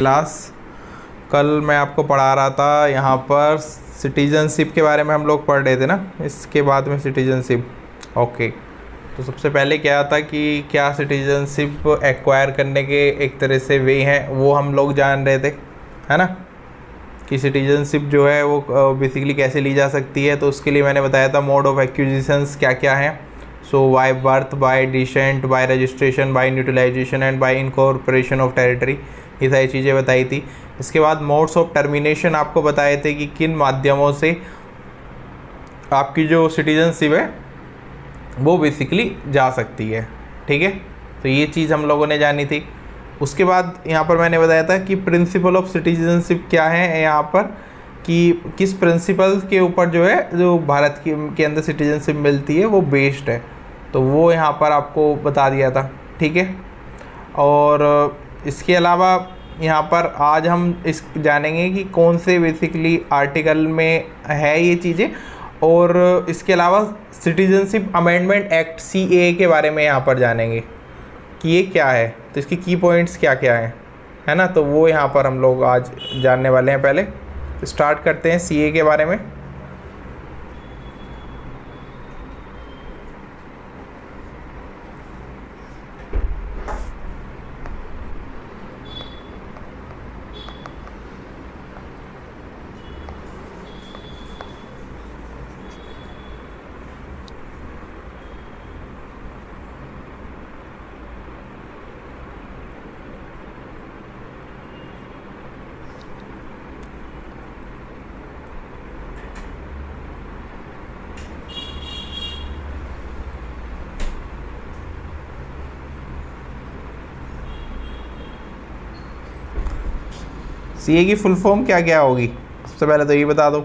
Class कल मैं आपको पढ़ा रहा था। यहाँ पर सिटीजनशिप के बारे में हम लोग पढ़ रहे थे ना, इसके बाद में सिटीजनशिप। ओके, तो सबसे पहले क्या था कि क्या सिटीजनशिप एक्वायर करने के एक तरह से वे हैं, वो हम लोग जान रहे थे, है ना, कि सिटीजनशिप जो है वो बेसिकली कैसे ली जा सकती है। तो उसके लिए मैंने बताया था मोड ऑफ एक्विजिशंस क्या क्या हैं। So by birth, by descent, by registration, by naturalisation and by incorporation of territory, ये सारी चीज़ें बताई थी। इसके बाद मोड्स ऑफ टर्मिनेशन आपको बताए थे कि किन माध्यमों से आपकी जो सिटीजनशिप है वो बेसिकली जा सकती है। ठीक है, तो ये चीज़ हम लोगों ने जानी थी। उसके बाद यहाँ पर मैंने बताया था कि प्रिंसिपल ऑफ सिटीजनशिप क्या है, यहाँ पर कि किस प्रिंसिपल के ऊपर जो है जो भारत के अंदर सिटीजनशिप मिलती है वो बेस्ड है, तो वो यहाँ पर आपको बता दिया था। ठीक है, और इसके अलावा यहाँ पर आज हम इस जानेंगे कि कौन से बेसिकली आर्टिकल में है ये चीज़ें, और इसके अलावा सिटीजनशिप अमेंडमेंट एक्ट CAA के बारे में यहाँ पर जानेंगे कि ये क्या है, तो इसकी की पॉइंट्स क्या क्या हैं, है ना। तो वो यहाँ पर हम लोग आज जानने वाले हैं। पहले स्टार्ट करते हैं CAA के बारे में। CAA की फुल फॉर्म क्या क्या होगी, सबसे पहले तो ये बता दो,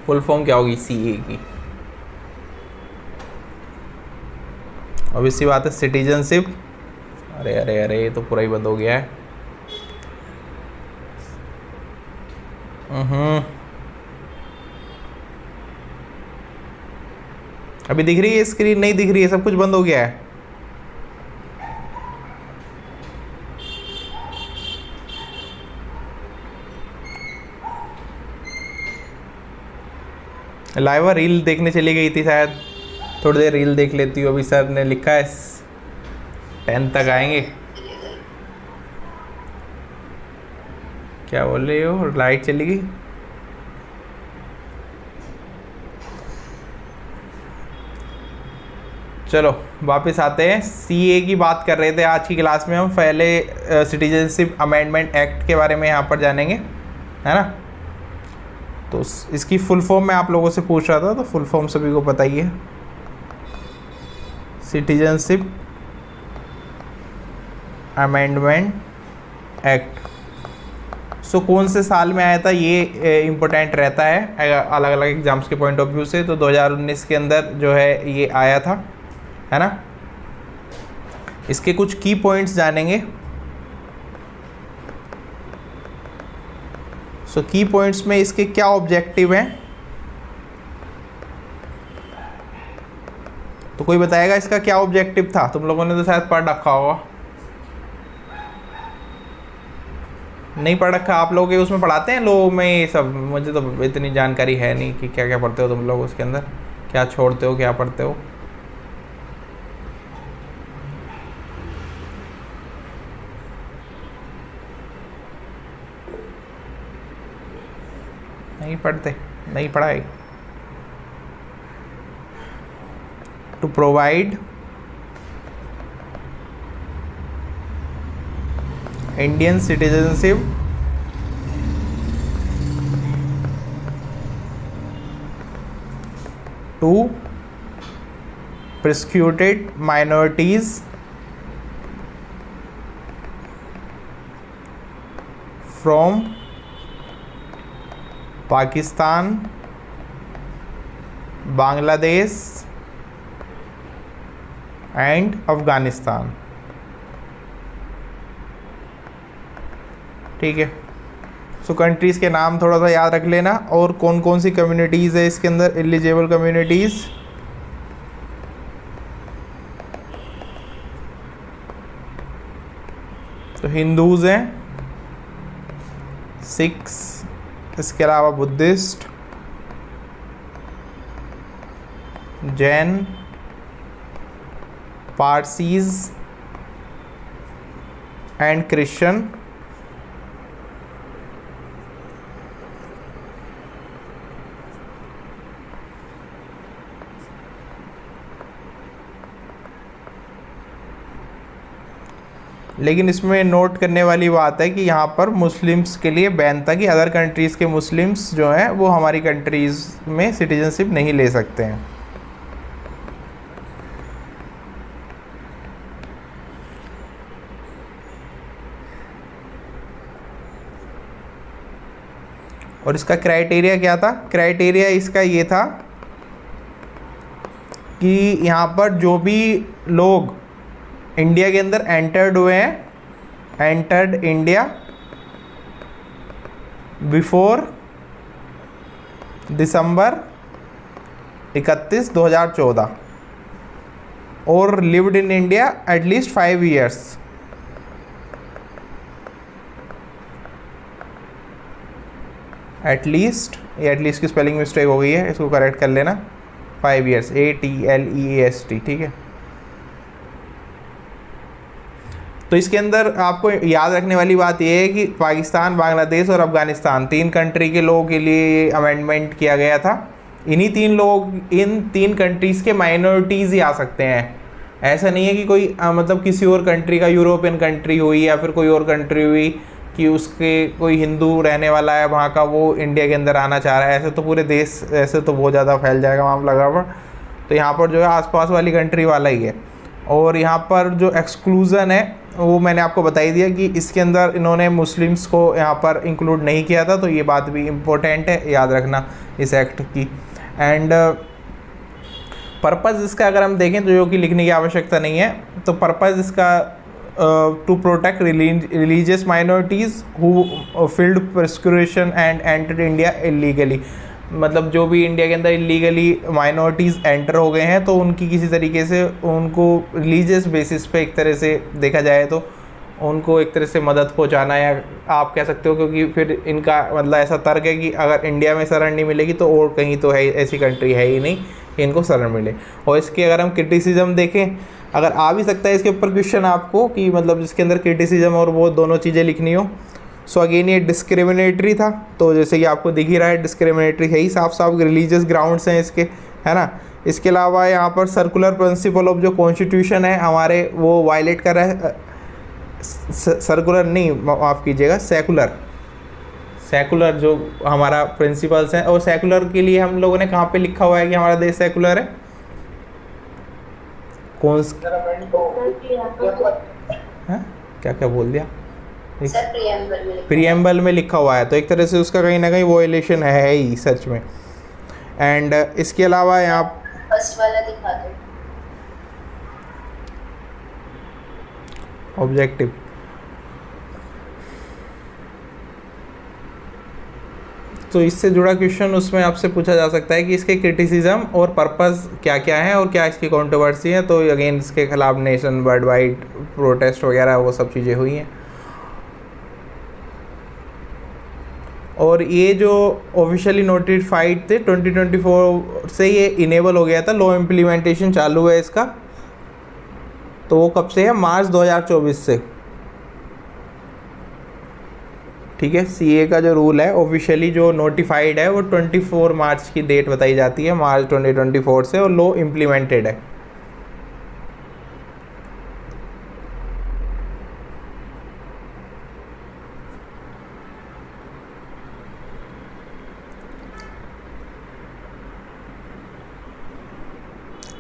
फुल फॉर्म क्या होगी CAA की। ऑब्वियसली बात है सिटीजनशिप। अरे अरे अरे, ये तो पूरा ही बंद हो गया है। अभी दिख रही है स्क्रीन? नहीं दिख रही है, सब कुछ बंद हो गया है। लाइवा रील देखने चली गई थी शायद, थोड़ी देर रील देख लेती हूँ। अभी सर ने लिखा है 10 तक आएंगे। क्या बोल रही हो, लाइट चली गई? चलो वापस आते हैं। CAA की बात कर रहे थे आज की क्लास में हम। पहले सिटीजनशिप अमेंडमेंट एक्ट के बारे में यहाँ पर जानेंगे, है ना। तो इसकी फुल फॉर्म मैं आप लोगों से पूछ रहा था, तो फुल फॉर्म सभी को पता ही है, सिटीजनशिप अमेंडमेंट एक्ट। सो कौन से साल में आया था ये इम्पोर्टेंट रहता है अलग अलग एग्जाम्स के पॉइंट ऑफ व्यू से। तो 2019 के अंदर जो है ये आया था, है ना। इसके कुछ की पॉइंट्स जानेंगे। सो की पॉइंट्स में इसके क्या ऑब्जेक्टिव हैं, तो कोई बताएगा इसका क्या ऑब्जेक्टिव था? तुम लोगों ने तो शायद पढ़ रखा होगा। नहीं पढ़ रखा? आप लोग ये उसमें पढ़ाते हैं लो में ये सब? मुझे तो इतनी जानकारी है नहीं कि क्या क्या पढ़ते हो तुम लोग उसके अंदर, क्या छोड़ते हो क्या पढ़ते हो। नहीं पढ़ते, नहीं पढ़ाई। To provide Indian citizenship to persecuted minorities from Pakistan, Bangladesh and Afghanistan. ठीक है, सो कंट्रीज़ के नाम थोड़ा सा याद रख लेना, और कौन कौन सी कम्युनिटीज़ है इसके अंदर, एलिजिबल कम्युनिटीज़। तो तो हिंदूज हैं, सिख्स, इसके अलावा Buddhist, Jain, Parsis and Christian. लेकिन इसमें नोट करने वाली बात है कि यहाँ पर मुस्लिम्स के लिए बैन था कि अदर कंट्रीज़ के मुस्लिम्स जो हैं वो हमारी कंट्रीज़ में सिटीजनशिप नहीं ले सकते हैं। और इसका क्राइटेरिया क्या था? क्राइटेरिया इसका ये था कि यहाँ पर जो भी लोग इंडिया के अंदर एंटर्ड हुए हैं, एंटर्ड इंडिया बिफोर दिसंबर 31, 2014 और lived in India at least 5 years। At least, ये एटलीस्ट की स्पेलिंग मिस्टेक हो गई है, इसको करेक्ट कर लेना। 5 years, ATLEAST, ठीक है। तो इसके अंदर आपको याद रखने वाली बात यह है कि पाकिस्तान, बांग्लादेश और अफ़गानिस्तान 3 कंट्री के लोगों के लिए अमेंडमेंट किया गया था। इन 3 कंट्रीज़ के माइनॉरिटीज़ ही आ सकते हैं। ऐसा नहीं है कि कोई मतलब किसी और कंट्री का, यूरोपियन कंट्री हुई या फिर कोई और कंट्री हुई कि उसके कोई हिंदू रहने वाला है वहाँ का, वो इंडिया के अंदर आना चाह रहा है। ऐसे तो पूरे देश, ऐसे तो बहुत ज़्यादा फैल जाएगा मामला गड़बड़। तो यहाँ पर जो है आसपास वाली कंट्री वाला ही है। और यहाँ पर जो एक्सक्लूज़न है वो मैंने आपको बता ही दिया कि इसके अंदर इन्होंने मुस्लिम्स को यहाँ पर इंक्लूड नहीं किया था। तो ये बात भी इम्पोर्टेंट है, याद रखना इस एक्ट की। एंड पर्पज़ इसका अगर हम देखें तो जो कि लिखने की आवश्यकता नहीं है, तो पर्पज़ इसका to protect religious minorities who field persecution and entered India illegally. मतलब जो भी इंडिया के अंदर इलीगली माइनॉरिटीज़ एंटर हो गए हैं तो उनकी किसी तरीके से उनको रिलीजियस बेसिस पे एक तरह से देखा जाए तो उनको एक तरह से मदद पहुंचाना, या आप कह सकते हो, क्योंकि फिर इनका मतलब ऐसा तर्क है कि अगर इंडिया में शरण नहीं मिलेगी तो और कहीं तो है, ऐसी कंट्री है ही नहीं कि इनको शरण मिले। और इसके अगर हम क्रिटिसिज्म देखें, अगर आ भी सकता है इसके ऊपर क्वेश्चन आपको कि मतलब जिसके अंदर क्रिटिसिज्म और वो दोनों चीज़ें लिखनी हो। सो अगेन ये डिस्क्रिमिनेटरी था, तो जैसे कि आपको दिख ही रहा है डिस्क्रिमिनेटरी है ही, साफ साफ रिलीजियस ग्राउंड्स हैं इसके, है ना। इसके अलावा यहाँ पर सर्कुलर प्रिंसिपल ऑफ जो कॉन्स्टिट्यूशन है हमारे, वो वायलेट कर रहा है। सर्कुलर नहीं, माफ़ कीजिएगा, सेकुलर जो हमारा प्रिंसिपल्स हैं। और सेकुलर के लिए हम लोगों ने कहाँ पे लिखा हुआ है कि हमारा देश सेकुलर है? कौन क्या क्या बोल दिया? प्रीएम्बल में लिखा हुआ है, तो एक तरह से उसका कहीं ना कहीं वोलेशन है ही सच में। एंड इसके अलावा यहाँ फर्स्ट वाला दिखा दो, ऑब्जेक्टिव। तो इससे जुड़ा क्वेश्चन उसमें आपसे पूछा जा सकता है कि इसके क्रिटिसिज्म और पर्पस क्या क्या है और क्या इसकी कंट्रोवर्सी है। तो अगेन इसके खिलाफ नेशन वर्ल्ड वाइड प्रोटेस्ट वगैरह वो सब चीज़ें हुई हैं। और ये जो ऑफिशियली नोटिफाइड थे 2024 से ये इनेबल हो गया था, लॉ इम्प्लीमेंटेशन चालू है इसका। तो वो कब से है? मार्च 2024 से, ठीक है। सीए का जो रूल है ऑफिशियली जो नोटिफाइड है वो 24 मार्च की डेट बताई जाती है, मार्च 2024 से, और लॉ इम्प्लीमेंटेड है।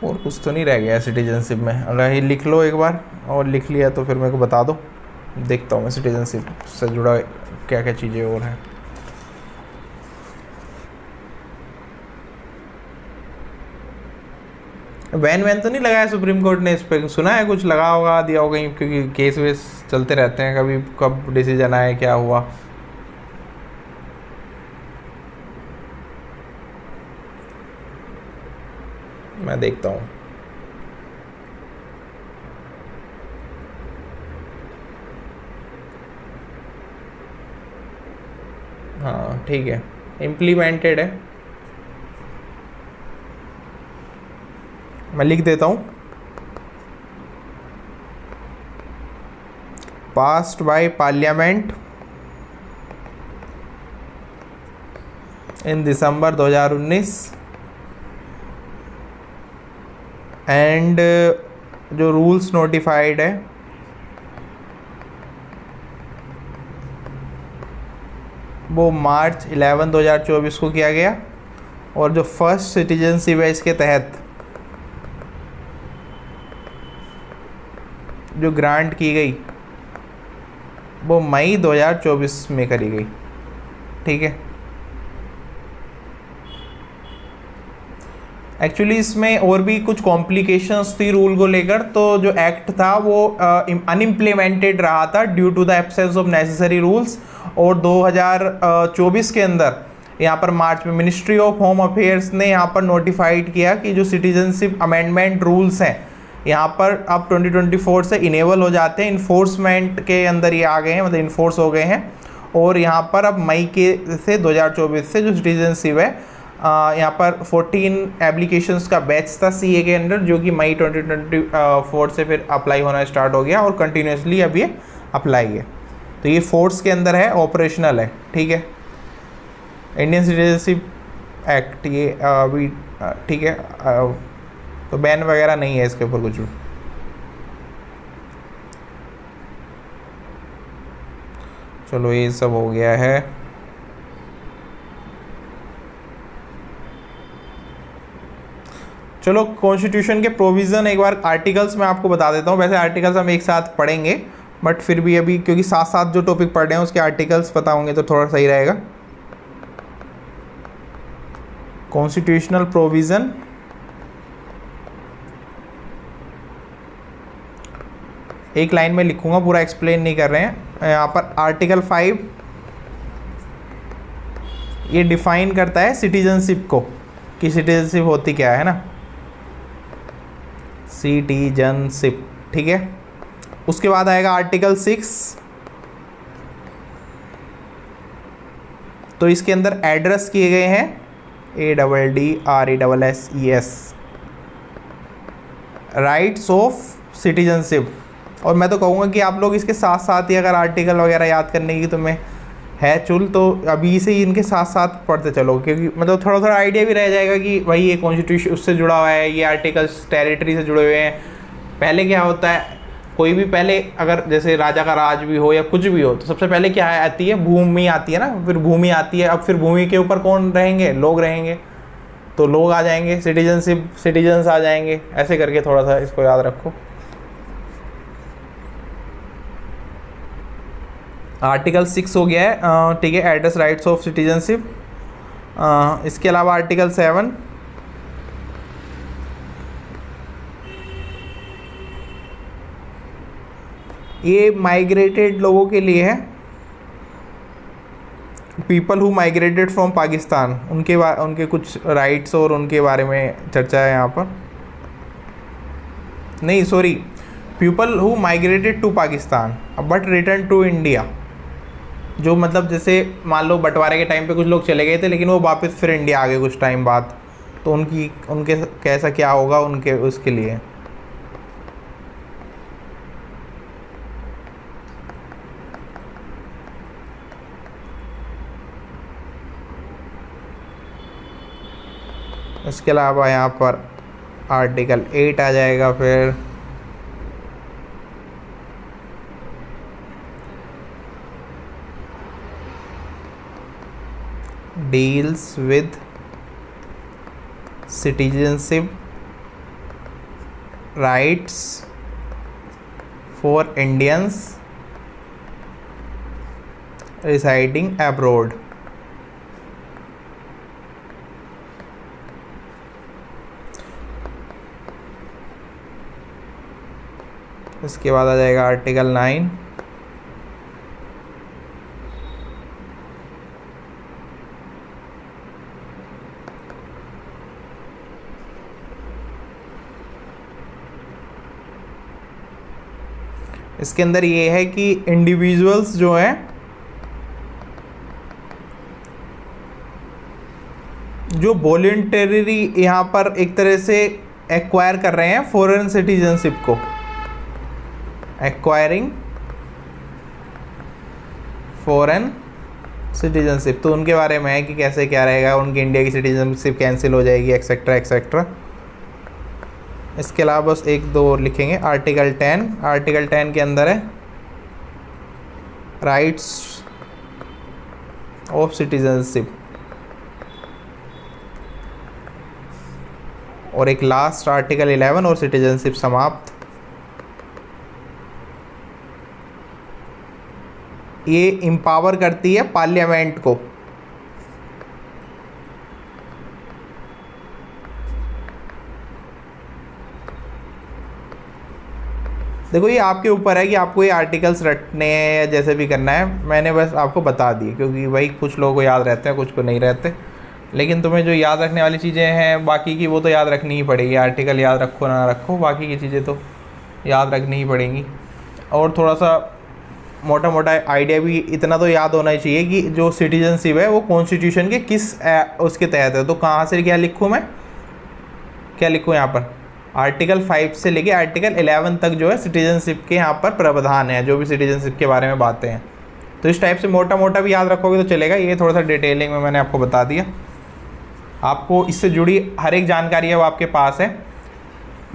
और कुछ तो नहीं रह गया सिटीजनशिप में। अगर ये लिख लो एक बार, और लिख लिया तो फिर मेरे को बता दो, देखता हूँ मैं सिटीजनशिप से जुड़ा क्या क्या चीज़ें और हैं। बैन वैन तो नहीं लगाया सुप्रीम कोर्ट ने इस पर? सुना है कुछ लगा होगा, दिया होगा कहीं, क्योंकि केस वेस चलते रहते हैं, कभी कब डिसीजन आए क्या हुआ। मैं देखता हूँ। हाँ ठीक है, इम्प्लीमेंटेड है। मैं लिख देता हूँ, passed by parliament in December 2019 and जो रूल्स नोटिफाइड है वो मार्च 11 2024 को किया गया, और जो फर्स्ट सिटीजनशिप है इसके तहत जो ग्रांट की गई वो मई 2024 में करी गई। ठीक है, एक्चुअली इसमें और भी कुछ कॉम्प्लिकेशंस थी रूल को लेकर, तो जो एक्ट था वो अनइम्प्लीमेंटेड रहा था due to the absence of necessary rules. और 2024 के अंदर यहाँ पर मार्च में मिनिस्ट्री ऑफ होम अफेयर्स ने यहाँ पर नोटिफाइड किया कि जो सिटीजनशिप अमेंडमेंट रूल्स हैं यहाँ पर अब 2024 से इनेबल हो जाते हैं, इन्फोर्समेंट के अंदर ये आ गए हैं, मतलब इन्फोर्स हो गए हैं। और यहाँ पर अब मई के से 2024 से जो सिटीजनशिप है यहाँ पर 14 एप्लीकेशंस का बैच था सीए के अंदर, जो कि मई 2024 से फिर अप्लाई होना स्टार्ट हो गया और कंटिन्यूसली अब ये अप्लाई है। तो ये फोर्स के अंदर है, ऑपरेशनल है। ठीक है, इंडियन सिटीजनशिप एक्ट ये अभी ठीक है, तो बैन वगैरह नहीं है इसके ऊपर कुछ भी। चलो ये सब हो गया है। चलो कॉन्स्टिट्यूशन के प्रोविज़न एक बार आर्टिकल्स में आपको बता देता हूँ। वैसे आर्टिकल्स हम एक साथ पढ़ेंगे, बट फिर भी अभी क्योंकि साथ साथ जो टॉपिक पढ़ रहे हैं उसके आर्टिकल्स पता होंगे तो थोड़ा सही रहेगा। कॉन्स्टिट्यूशनल प्रोविज़न, एक लाइन में लिखूंगा, पूरा एक्सप्लेन नहीं कर रहे हैं। यहाँ पर आर्टिकल 5 ये डिफाइन करता है सिटीजनशिप को, कि सिटीजनशिप होती क्या है ना, सिटीजनशिप। ठीक है, उसके बाद आएगा आर्टिकल 6, तो इसके अंदर एड्रेस किए गए हैं ADDRESSES राइट्स ऑफ सिटीजनशिप। और मैं तो कहूँगा कि आप लोग इसके साथ साथ ही अगर आर्टिकल वगैरह याद करने की तुम्हें है चुल, तो अभी से ही इनके साथ साथ पढ़ते चलो, क्योंकि मतलब थोड़ा थोड़ा आइडिया भी रह जाएगा कि भाई ये कॉन्स्टिट्यूशन उससे जुड़ा हुआ है, ये आर्टिकल्स टेरिटरी से जुड़े हुए हैं। पहले क्या होता है, कोई भी पहले अगर जैसे राजा का राज भी हो या कुछ भी हो, तो सबसे पहले क्या आती है, भूमि आती है ना, फिर भूमि आती है। अब फिर भूमि के ऊपर कौन रहेंगे, लोग रहेंगे, तो लोग आ जाएंगे, सिटीजनशिप सिटीजन्स आ जाएंगे। ऐसे करके थोड़ा सा इसको याद रखो। आर्टिकल 6 हो गया है, ठीक है, एड्रेस राइट्स ऑफ सिटीजनशिप। इसके अलावा आर्टिकल 7 ये माइग्रेटेड लोगों के लिए है, people who migrated from Pakistan, उनके कुछ राइट्स और उनके बारे में चर्चा है यहाँ पर। नहीं sorry, people who migrated to Pakistan but return to India. जो मतलब जैसे मान लो बंटवारे के टाइम पे कुछ लोग चले गए थे, लेकिन वो वापस फिर इंडिया आ गए कुछ टाइम बाद, तो उनके कैसा क्या होगा उनके उसके लिए। इसके अलावा यहाँ पर आर्टिकल 8 आ जाएगा, फिर deals with citizenship rights for Indians residing abroad। इसके बाद आ जाएगा आर्टिकल 9, इसके अंदर ये है कि इंडिविजुअल्स जो हैं जो वॉलंटरी यहाँ पर एक तरह से एक्वायर कर रहे हैं फॉरेन सिटीजनशिप को, एक्वायरिंग फॉरेन सिटीजनशिप, तो उनके बारे में है कि कैसे क्या रहेगा, उनकी इंडिया की सिटीजनशिप कैंसिल हो जाएगी एक्सेट्रा एक्सेट्रा। इसके अलावा बस एक दो और लिखेंगे। आर्टिकल 10, आर्टिकल 10 के अंदर है राइट्स ऑफ सिटीजनशिप, और एक लास्ट आर्टिकल 11 और सिटीजनशिप समाप्त। ये एम्पावर करती है पार्लियामेंट को, देखो ये आपके ऊपर है कि आपको ये आर्टिकल्स रटने हैं या जैसे भी करना है। मैंने बस आपको बता दी क्योंकि भाई कुछ लोगों को याद रहते हैं कुछ को नहीं रहते, लेकिन तुम्हें जो याद रखने वाली चीज़ें हैं बाकी की वो तो याद रखनी ही पड़ेगी। आर्टिकल याद रखो ना रखो, बाकी की चीज़ें तो याद रखनी ही पड़ेंगी। और थोड़ा सा मोटा मोटा आइडिया भी इतना तो याद होना ही चाहिए कि जो सिटीजनशिप है वो कॉन्स्टिट्यूशन के किस उसके तहत है। तो कहाँ से क्या लिखूँ मैं, क्या लिखूँ यहाँ पर, आर्टिकल 5 से लेके आर्टिकल 11 तक जो है सिटीजनशिप के यहाँ पर प्रावधान है, जो भी सिटीजनशिप के बारे में बातें हैं। तो इस टाइप से मोटा मोटा भी याद रखोगे तो चलेगा। ये थोड़ा सा डिटेलिंग में मैंने आपको बता दिया। आपको इससे जुड़ी हर एक जानकारी है वो आपके पास है।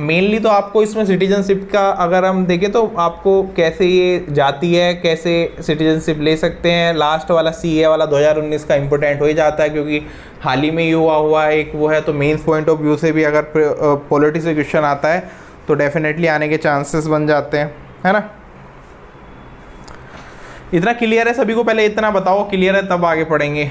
मेनली तो आपको इसमें सिटीजनशिप का अगर हम देखें तो आपको कैसे ये जाती है, कैसे सिटीजनशिप ले सकते हैं, लास्ट वाला CA वाला 2019 का इम्पोर्टेंट हो ही जाता है क्योंकि हाल ही में ये हुआ है एक वो है। तो मेंस पॉइंट ऑफ व्यू से भी अगर पॉलिटी से क्वेश्चन आता है तो डेफिनेटली आने के चांसेस बन जाते हैं, है ना। इतना क्लियर है सभी को? पहले इतना बताओ क्लियर है तब आगे पढ़ेंगे।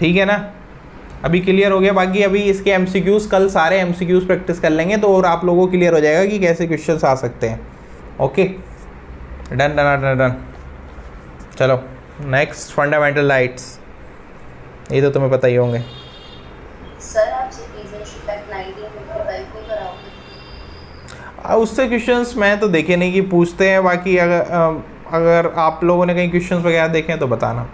ठीक है ना, अभी क्लियर हो गया। बाकी अभी इसके MCQs कल सारे MCQs प्रैक्टिस कर लेंगे तो और आप लोगों को क्लियर हो जाएगा कि कैसे क्वेश्चंस आ सकते हैं। Okay, done done done done. चलो नेक्स्ट, फंडामेंटल राइट्स, ये तो तुम्हें पता ही होंगे। सर आप सिटीजनशिप एक्ट 1955 को कराओगे? उससे क्वेश्चंस मैं तो देखे नहीं कि पूछते हैं। बाकी अगर आप लोगों ने कहीं क्वेश्चंस वगैरह देखे हैं तो बताना।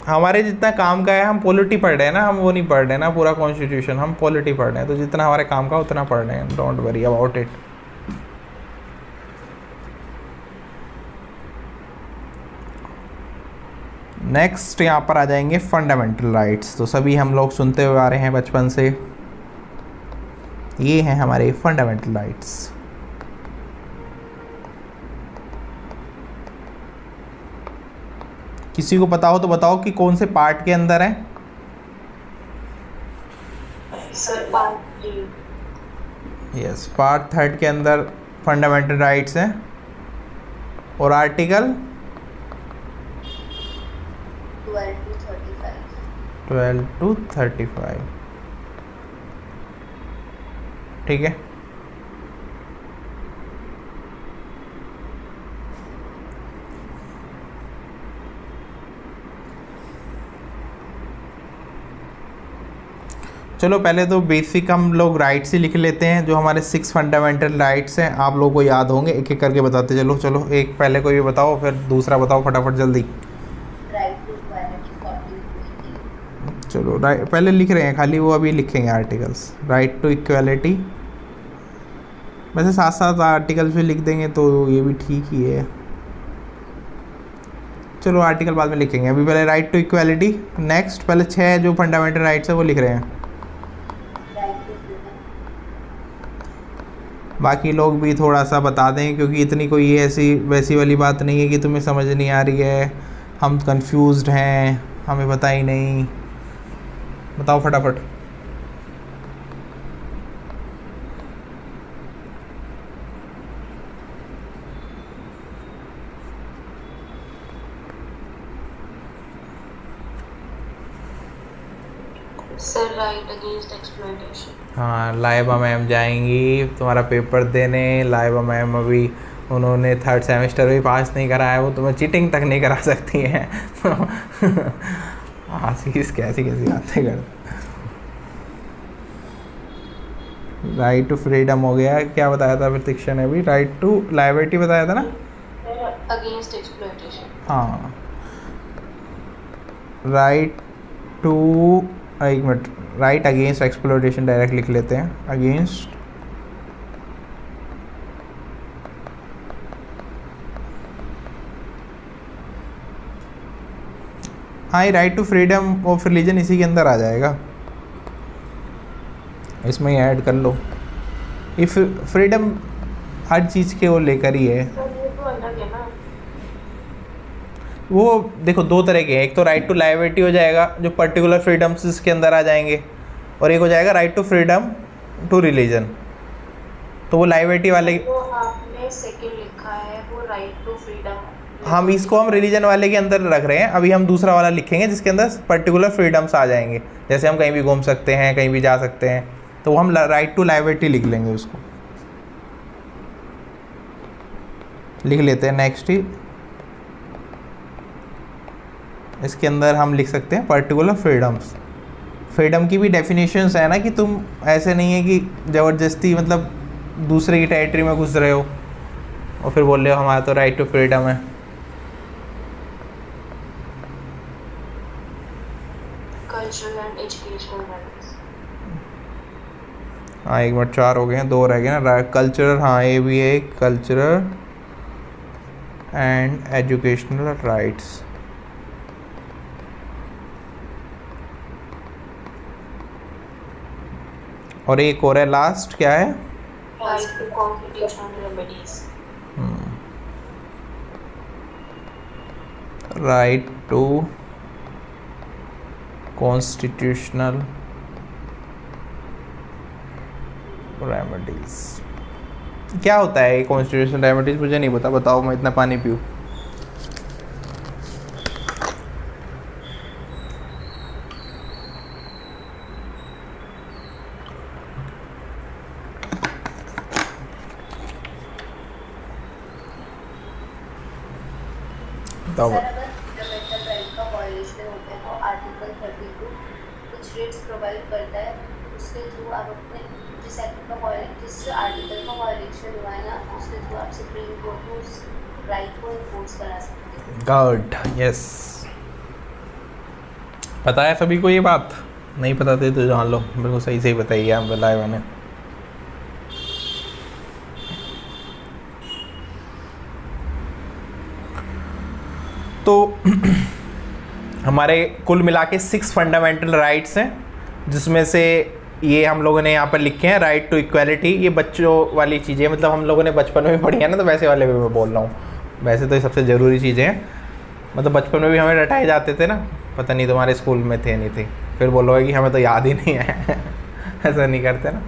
हमारे जितना काम का है, हम पॉलिटी पढ़ रहे हैं ना, हम वो नहीं पढ़ रहे हैं ना पूरा कॉन्स्टिट्यूशन, हम पॉलिटी पढ़ रहे हैं। तो जितना हमारे काम का उतना पढ़ रहे हैं, don't worry about it. Next यहाँ पर आ जाएंगे फंडामेंटल राइट्स। तो सभी हम लोग सुनते हुए आ रहे हैं बचपन से, ये हैं हमारे फंडामेंटल राइट्स। किसी को पता हो तो बताओ कि कौन से पार्ट के अंदर है। यस, पार्ट 3 के अंदर फंडामेंटल राइट्स हैं और आर्टिकल 12 to 35। ठीक है, चलो पहले तो बेसिक हम लोग राइट्स ही लिख लेते हैं। जो हमारे 6 फंडामेंटल राइट्स हैं आप लोगों को याद होंगे, एक एक करके बताते चलो। चलो एक पहले कोई भी बताओ फिर दूसरा बताओ फटाफट जल्दी। चलो पहले लिख रहे हैं खाली, वो अभी लिखेंगे आर्टिकल्स। राइट टू इक्वालिटी, वैसे साथ साथ आर्टिकल्स भी लिख देंगे तो ये भी ठीक ही है। चलो आर्टिकल बाद में लिखेंगे, अभी पहले राइट टू इक्वालिटी। नेक्स्ट पहले 6 जो फंडामेंटल राइट्स है वो लिख रहे हैं। बाकी लोग भी थोड़ा सा बता दें क्योंकि इतनी कोई ऐसी वैसी वाली बात नहीं है कि तुम्हें समझ नहीं आ रही है, हम कंफ्यूज्ड हैं, हमें पता ही नहीं। बताओ फटाफट। Sir right against exploitation. हाँ, लाइबा मैम जाएंगी तुम्हारा पेपर देने। लाइबा मैम अभी उन्होंने 3rd सेमेस्टर भी पास नहीं करा है, वो तुम्हें चीटिंग तक नहीं करा सकती हैं। आशीष कैसी कैसी बातें करते। राइट टू फ्रीडम हो गया, क्या बताया था प्रतीक्षा ने अभी, राइट टू लाइबिलिटी बताया था ना, अगेंस्ट एक्सप्लॉयटेशन। हाँ राइट टू, एक minute, right against exploitation direct लिख लेते हैं, अगेंस्ट हाँ, ये right to freedom of religion इसी के अंदर आ जाएगा, इसमें ही ऐड कर लो। इफ फ्रीडम हर चीज़ के वो लेकर ही है। ये तो अलग है ना। वो देखो दो तरह के हैं, एक तो राइट टू लाइबिलिटी हो जाएगा जो पर्टिकुलर फ्रीडम्स इसके अंदर आ जाएंगे, और एक हो जाएगा right to freedom to religion. तो वो लाइबिलिटी वाले, वो आपने सेकंड लिखा है वो राइट टू फ्रीडम, हम इसको हम रिलीजन वाले के अंदर रख रहे हैं। अभी हम दूसरा वाला लिखेंगे जिसके अंदर पर्टिकुलर फ्रीडम्स आ जाएंगे, जैसे हम कहीं भी घूम सकते हैं, कहीं भी जा सकते हैं, तो हम राइट टू लाइबिलिटी लिख लेंगे, उसको लिख लेते हैं। नेक्स्ट ही इसके अंदर हम लिख सकते हैं पर्टिकुलर फ्रीडम्स। फ्रीडम की भी डेफिनेशंस है ना, कि तुम ऐसे नहीं है कि ज़बरदस्ती मतलब दूसरे की टेरिटरी में घुस रहे हो और फिर बोल रहे हो हमारा तो राइट टू फ्रीडम है। Cultural and educational rights. हाँ एक मिनट, 4 हो गए हैं, 2 रह गए ना, कल्चरल, हाँ ये भी है, कल्चरल एंड एजुकेशनल राइट्स। और एक और है लास्ट, क्या है, right to constitutional remedies. Right to constitutional remedies. क्या होता है ये कॉन्स्टिट्यूशनल रेमेडीज, मुझे नहीं पता, बताओ, मैं इतना पानी पीऊँ। सर अगर फंडामेंटल राइट का वायलेशन होता है तो आर्टिकल 32 कुछ रेट्स प्रोवाइड करता है, उसके थ्रू आप अपने जिस एक्ट का जिस आर्टिकल का वायलेशन हुआ है ना, उसके थ्रू आप सुप्रीम कोर्ट में उस राइट को इन्फोर्स करा सकते हैं। गुड, यस, पता है सभी को ये बात, नहीं पता थी तो जान लो, बिल्कुल सही सही बताइए, आप बताया मैंने। तो हमारे कुल मिला के 6 फंडामेंटल राइट्स हैं, जिसमें से ये हम लोगों ने यहाँ पर लिखे हैं राइट टू इक्वालिटी। ये बच्चों वाली चीज़ें, मतलब हम लोगों ने बचपन में भी पढ़ी है ना, तो वैसे वाले भी मैं बोल रहा हूँ। वैसे तो ये सबसे ज़रूरी चीज़ें हैं, मतलब बचपन में भी हमें रटाए जाते थे ना, पता नहीं तुम्हारे स्कूल में थे नहीं थे, फिर बोलोगे कि हमें तो याद ही नहीं है ऐसा नहीं करते ना,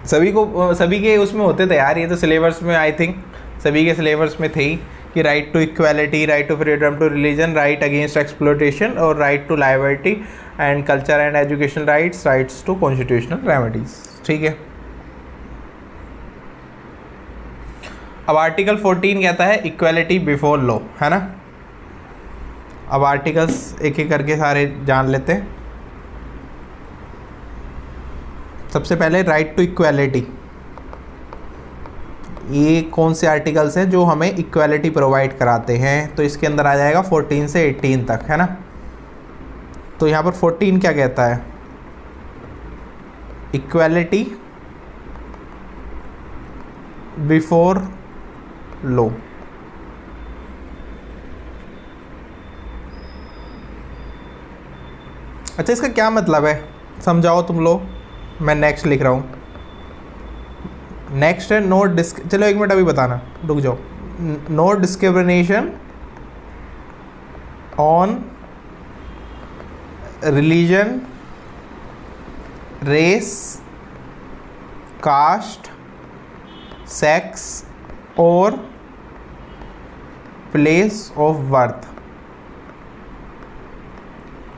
सभी को, सभी के उसमें होते थे यार, ये तो सिलेबस में आई थिंक सभी के सिलेबस में थे ही, कि right to equality, right to freedom to religion, right against exploitation, और right to liability and culture and education rights, rights to constitutional remedies. ठीक है, अब आर्टिकल 14 कहता है इक्वालिटी बिफोर लॉ, है ना। अब आर्टिकल्स एक एक करके सारे जान लेते हैं। सबसे पहले राइट टू इक्वालिटी, ये कौन से आर्टिकल्स हैं जो हमें इक्वालिटी प्रोवाइड कराते हैं, तो इसके अंदर आ जाएगा 14 से 18 तक, है ना। तो यहाँ पर 14 क्या कहता है, इक्वालिटी बिफोर लॉ। अच्छा, इसका क्या मतलब है, समझाओ तुम लोग, मैं नेक्स्ट लिख रहा हूँ। नेक्स्ट है चलो 1 मिनट अभी बताना, रुक जाओ। No discrimination on religion, race, caste, sex और प्लेस ऑफ बर्थ।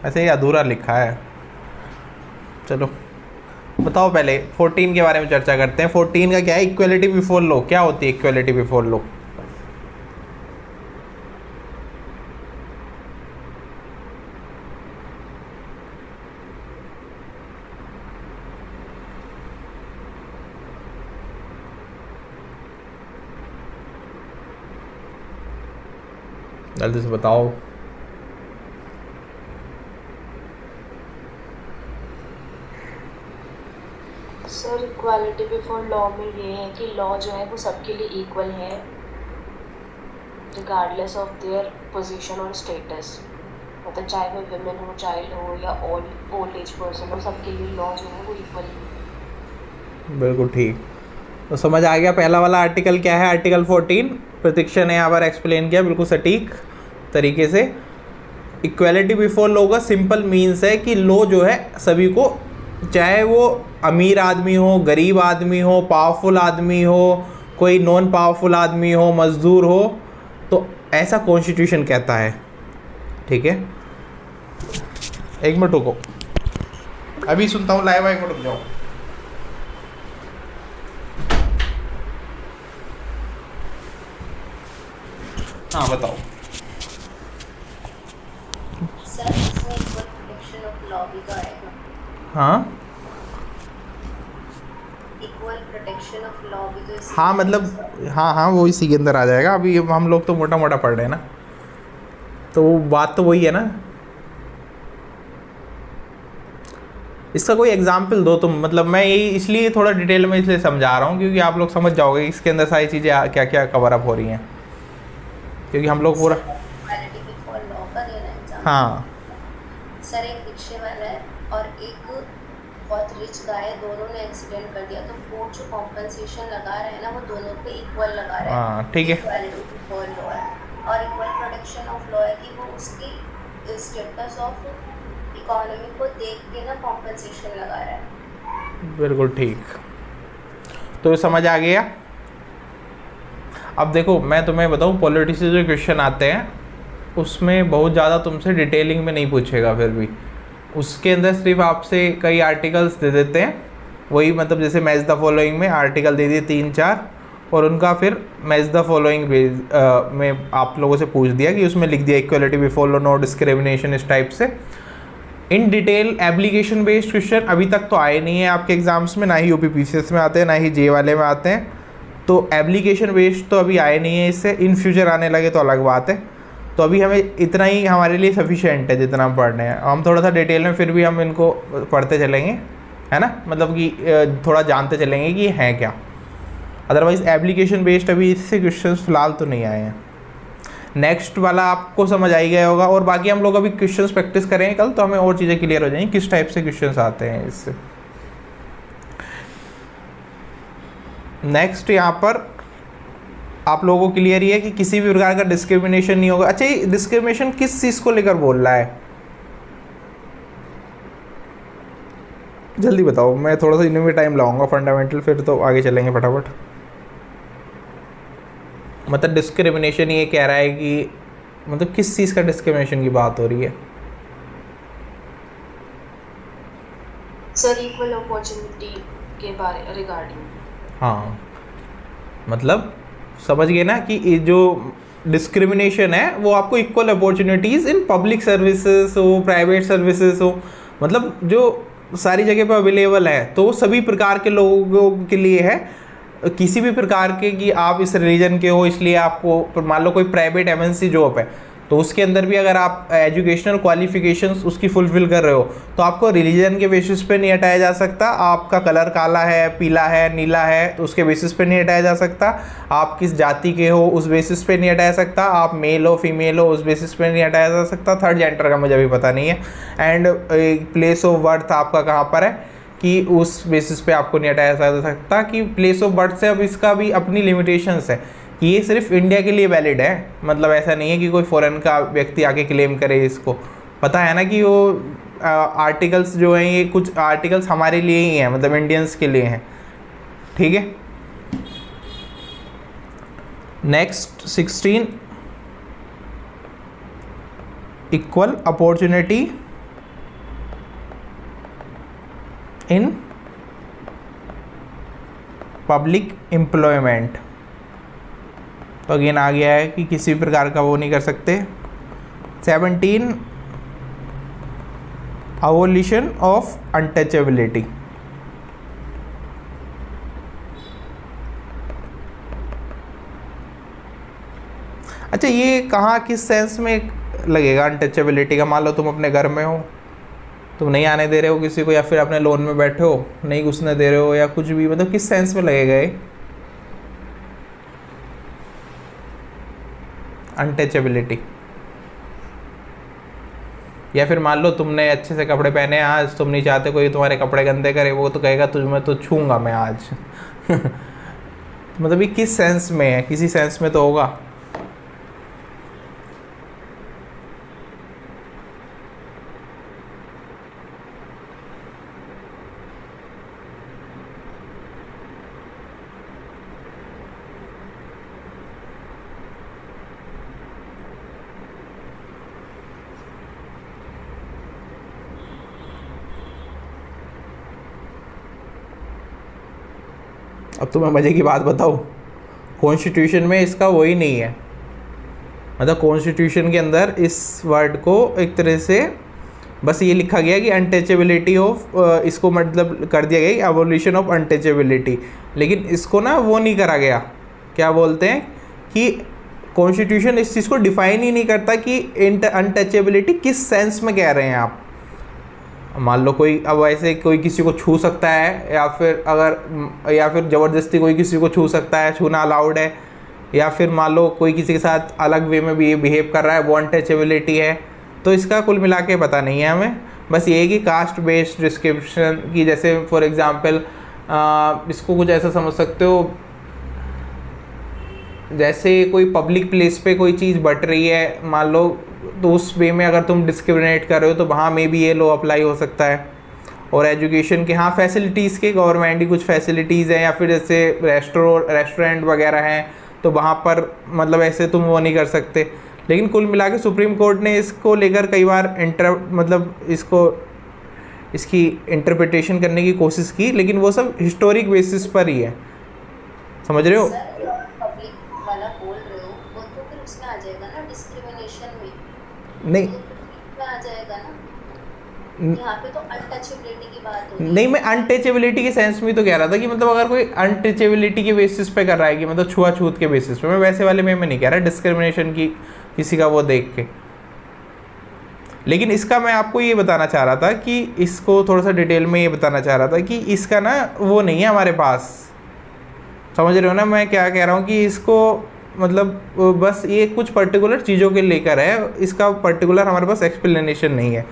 ऐसे ही अधूरा लिखा है। चलो बताओ, पहले 14 के बारे में चर्चा करते हैं। 14 का क्या है, इक्वलिटी बिफोर लॉ। क्या होती है इक्वलिटी बिफोर लॉ? जल्दी से बताओ। सर इक्वालिटी बिफोर लॉ में ये है कि लॉ जो है वो सबके लिए इक्वल है रिगार्डलेस ऑफ देयर पोजीशन और स्टेटस। मतलब चाहे वो विमेन हो, चाइल्ड हो या ओल्ड एज पर्सन हो, सबके लिए लॉ जो है वो इक्वल है। बिल्कुल ठीक। तो समझ आ गया पहला वाला आर्टिकल क्या है, आर्टिकल 14। प्रतीक्षा ने यहाँ पर एक्सप्लेन किया बिल्कुल सटीक तरीके से। इक्वालिटी बिफोर लॉ का सिंपल मीन्स है कि लॉ जो है सभी को, चाहे वो अमीर आदमी हो, गरीब आदमी हो, पावरफुल आदमी हो, कोई नॉन पावरफुल आदमी हो, मजदूर हो, तो ऐसा कॉन्स्टिट्यूशन कहता है। ठीक है, एक मिनट रुको, अभी सुनता हूँ लाइव, एक मिनट रुक जाओ। हाँ बताओ। सर इसमें इक्वल प्रोटेक्शन ऑफ लॉ भी तो आएगा। हाँ इक्वल प्रोटेक्शन ऑफ लॉ भी तो हाँ, मतलब हाँ वो इसी के अंदर आ जाएगा। अभी हम लोग तो मोटा मोटा पढ़ रहे हैं ना, तो वो बात तो वही है ना। इसका कोई एग्जाम्पल दो तुम, मतलब मैं यही इसलिए थोड़ा डिटेल में इसलिए समझा रहा हूँ क्योंकि आप लोग समझ जाओगे इसके अंदर सारी चीज़ें क्या क्या कवर अप हो रही हैं, क्योंकि हम लोग पूरा इक्वालिटी बिफोर लॉ का देना एग्जाम्पल। हाँ सर एक रिक्शे वाला है और एक बहुत रिच गाय है, दोनों ने एक्सीडेंट कर दिया, तो कोर्ट जो कॉम्पनसेशन लगा रहा है ना वो दोनों पे इक्वल लगा रहा है। हाँ ठीक है। इक्वालिटी बिफोर लॉ है और इक्वल प्रोटेक्शन ऑफ लॉ है कि वो उसकी स्टेटस ऑफ इकोनॉमी को देख के ना कॉम्पनसेशन लगा रहा है। बिल्कुल ठीक। तो ये समझ आ गया। अब देखो मैं तुम्हें बताऊँ, पॉलिटिक्स से जो क्वेश्चन आते हैं उसमें बहुत ज़्यादा तुमसे डिटेलिंग में नहीं पूछेगा, फिर भी उसके अंदर सिर्फ आपसे कई आर्टिकल्स दे देते हैं। वही मतलब जैसे मैच द फॉलोइंग में आर्टिकल दे दिए 3-4 और उनका फिर मैच द फॉलोइंग में आप लोगों से पूछ दिया कि उसमें लिख दिया equality before law, no discrimination, इस टाइप से। In detail application based question अभी तक तो आए नहीं है आपके एग्जाम्स में, ना ही यूपीपीसीएस में आते हैं, ना ही जे वाले में आते हैं। तो एप्लीकेशन बेस्ड तो अभी आए नहीं है, इससे इन फ्यूचर आने लगे तो अलग बात है। तो अभी हमें इतना ही हमारे लिए सफिशिएंट है जितना हम पढ़ रहे हैं। हम थोड़ा सा डिटेल में फिर भी हम इनको पढ़ते चलेंगे, है ना, मतलब कि थोड़ा जानते चलेंगे कि ये हैं क्या। अदरवाइज़ एप्लीकेशन बेस्ड अभी इससे क्वेश्चंस फिलहाल तो नहीं आए हैं। नेक्स्ट वाला आपको समझ आ ही गया होगा, और बाकी हम लोग अभी क्वेश्चंस प्रैक्टिस करेंगे कल, तो हमें और चीज़ें क्लियर हो जाएंगी किस टाइप से क्वेश्चंस आते हैं इससे। नेक्स्ट यहाँ पर आप लोगों को क्लियर ही है कि किसी भी प्रकार का डिस्क्रिमिनेशन नहीं होगा। अच्छा, ये डिस्क्रिमिनेशन किस चीज़ को लेकर बोल रहा है, जल्दी बताओ, मैं थोड़ा सा इनमें टाइम लगाऊंगा फंडामेंटल, फिर तो आगे चलेंगे फटाफट। मतलब डिस्क्रिमिनेशन ये कह रहा है कि मतलब किस चीज़ का डिस्क्रिमिनेशन की बात हो रही है। सर इक्वल अपॉर्चुनिटी के बारे रिगार्डिंग। हाँ मतलब समझ गए ना कि ये जो डिस्क्रिमिनेशन है वो आपको equal opportunities in public services हो, प्राइवेट सर्विसेज हो, मतलब जो सारी जगह पर अवेलेबल है, तो सभी प्रकार के लोगों के लिए है। किसी भी प्रकार के कि आप इस रिलीजन के हो, इसलिए आपको मान लो कोई प्राइवेट एमएनसी जॉब है, तो उसके अंदर भी अगर आप एजुकेशनल क्वालिफिकेशंस उसकी फुलफिल कर रहे हो तो आपको रिलीजन के बेसिस पे नहीं हटाया जा सकता। आपका कलर काला है, पीला है, नीला है, तो उसके बेसिस पे नहीं हटाया जा सकता। आप किस जाति के हो उस बेसिस पे नहीं हटाया सकता। आप मेल हो फीमेल हो उस बेसिस पे नहीं हटाया जा सकता। थर्ड जेंडर का मुझे अभी पता नहीं है। एंड प्लेस ऑफ बर्थ आपका कहाँ पर है कि उस बेसिस पे आपको नहीं हटाया जा सकता कि प्लेस ऑफ बर्थ से अब इसका भी अपनी लिमिटेशंस है कि ये सिर्फ इंडिया के लिए वैलिड है। मतलब ऐसा नहीं है कि कोई फॉरेन का व्यक्ति आके क्लेम करे इसको। पता है ना कि वो आर्टिकल्स जो हैं ये कुछ आर्टिकल्स हमारे लिए ही हैं, मतलब इंडियंस के लिए हैं। ठीक है, next 16 equal opportunity in public employment. तो अगेन आ गया है कि किसी भी प्रकार का वो नहीं कर सकते। 17 अबोलिशन ऑफ अनटचेबिलिटी। अच्छा, अच्छा ये कहाँ किस सेंस में लगेगा अनटचेबिलिटी का? मान लो तुम अपने घर में हो, तुम नहीं आने दे रहे हो किसी को, या फिर अपने लोन में बैठे हो नहीं घुसने दे रहे हो, या कुछ भी, मतलब किस सेंस में लगेगा ये अनटचेबिलिटी? या फिर मान लो तुमने अच्छे से कपड़े पहने आज, तुम नहीं चाहते कोई तुम्हारे कपड़े गंदे करे, वो तो कहेगा तुझमें तो छूंगा मैं आज मतलब ये किस सेंस में है? किसी सेंस में तो होगा। अब तो मैं मज़े की बात बताऊँ, कॉन्स्टिट्यूशन में इसका वही नहीं है, मतलब कॉन्स्टिट्यूशन के अंदर इस वर्ड को एक तरह से बस ये लिखा गया कि अनटचेबिलिटी ऑफ, इसको मतलब कर दिया गया कि एबोलिशन ऑफ अनटचेबिलिटी, लेकिन इसको ना वो नहीं करा गया, क्या बोलते हैं कि कॉन्स्टिट्यूशन इस चीज़ को डिफाइन ही नहीं करता कि अनटचेबिलिटी किस सेंस में कह रहे हैं आप। मान लो कोई, अब ऐसे कोई किसी को छू सकता है, या फिर ज़बरदस्ती कोई किसी को छू सकता है, छूना अलाउड है, या फिर मान लो कोई किसी के साथ अलग वे में भी बिहेव कर रहा है, वो अनटचेबिलिटी है। तो इसका कुल मिला के पता नहीं है हमें, बस ये है कि कास्ट बेस्ड डिस्क्रिप्शन की, जैसे फॉर एग्जांपल इसको कुछ ऐसा समझ सकते हो, जैसे कोई पब्लिक प्लेस पे कोई चीज़ बट रही है मान लो, तो उस वे में अगर तुम डिस्क्रिमिनेट कर रहे हो तो वहाँ में भी ये लॉ अप्लाई हो सकता है। और एजुकेशन के, हाँ फैसिलिटीज़ के, गवर्नमेंट की कुछ फैसिलिटीज़ हैं, या फिर जैसे रेस्टोरेंट वगैरह हैं, तो वहाँ पर मतलब ऐसे तुम वो नहीं कर सकते। लेकिन कुल मिला के सुप्रीम कोर्ट ने इसको लेकर कई बार इसकी इंटरप्रिटेशन करने की कोशिश की, लेकिन वो सब हिस्टोरिक बेसिस पर ही है, समझ रहे हो? पब्लिक वाला बोल रहे हो वो तो फिर उसमें आ जाएगा ना, डिस्क्रिमिनेशन में नहीं तो आ जाएगा ना, यहाँ पे तो अनटचेबिलिटी की बात हो रही है। नहीं, मैं अनटचेबिलिटी के सेंस में तो कह रहा था कि मतलब अगर कोई अनटचेबिलिटी के बेसिस पे कर रहा है, कि मतलब छुआछूत के बेसिस पे, मैं वैसे वाले में नहीं कह रहा डिस्क्रिमिनेशन की किसी का वो देख के। लेकिन इसका मैं आपको ये बताना चाह रहा था कि इसको थोड़ा सा डिटेल में ये बताना चाह रहा था कि इसका ना वो नहीं है हमारे पास, समझ रहे हो ना मैं क्या कह रहा हूँ? कि इसको मतलब बस ये कुछ पर्टिकुलर चीज़ों के लेकर है, इसका पर्टिकुलर हमारे पास एक्सप्लेनेशन नहीं है।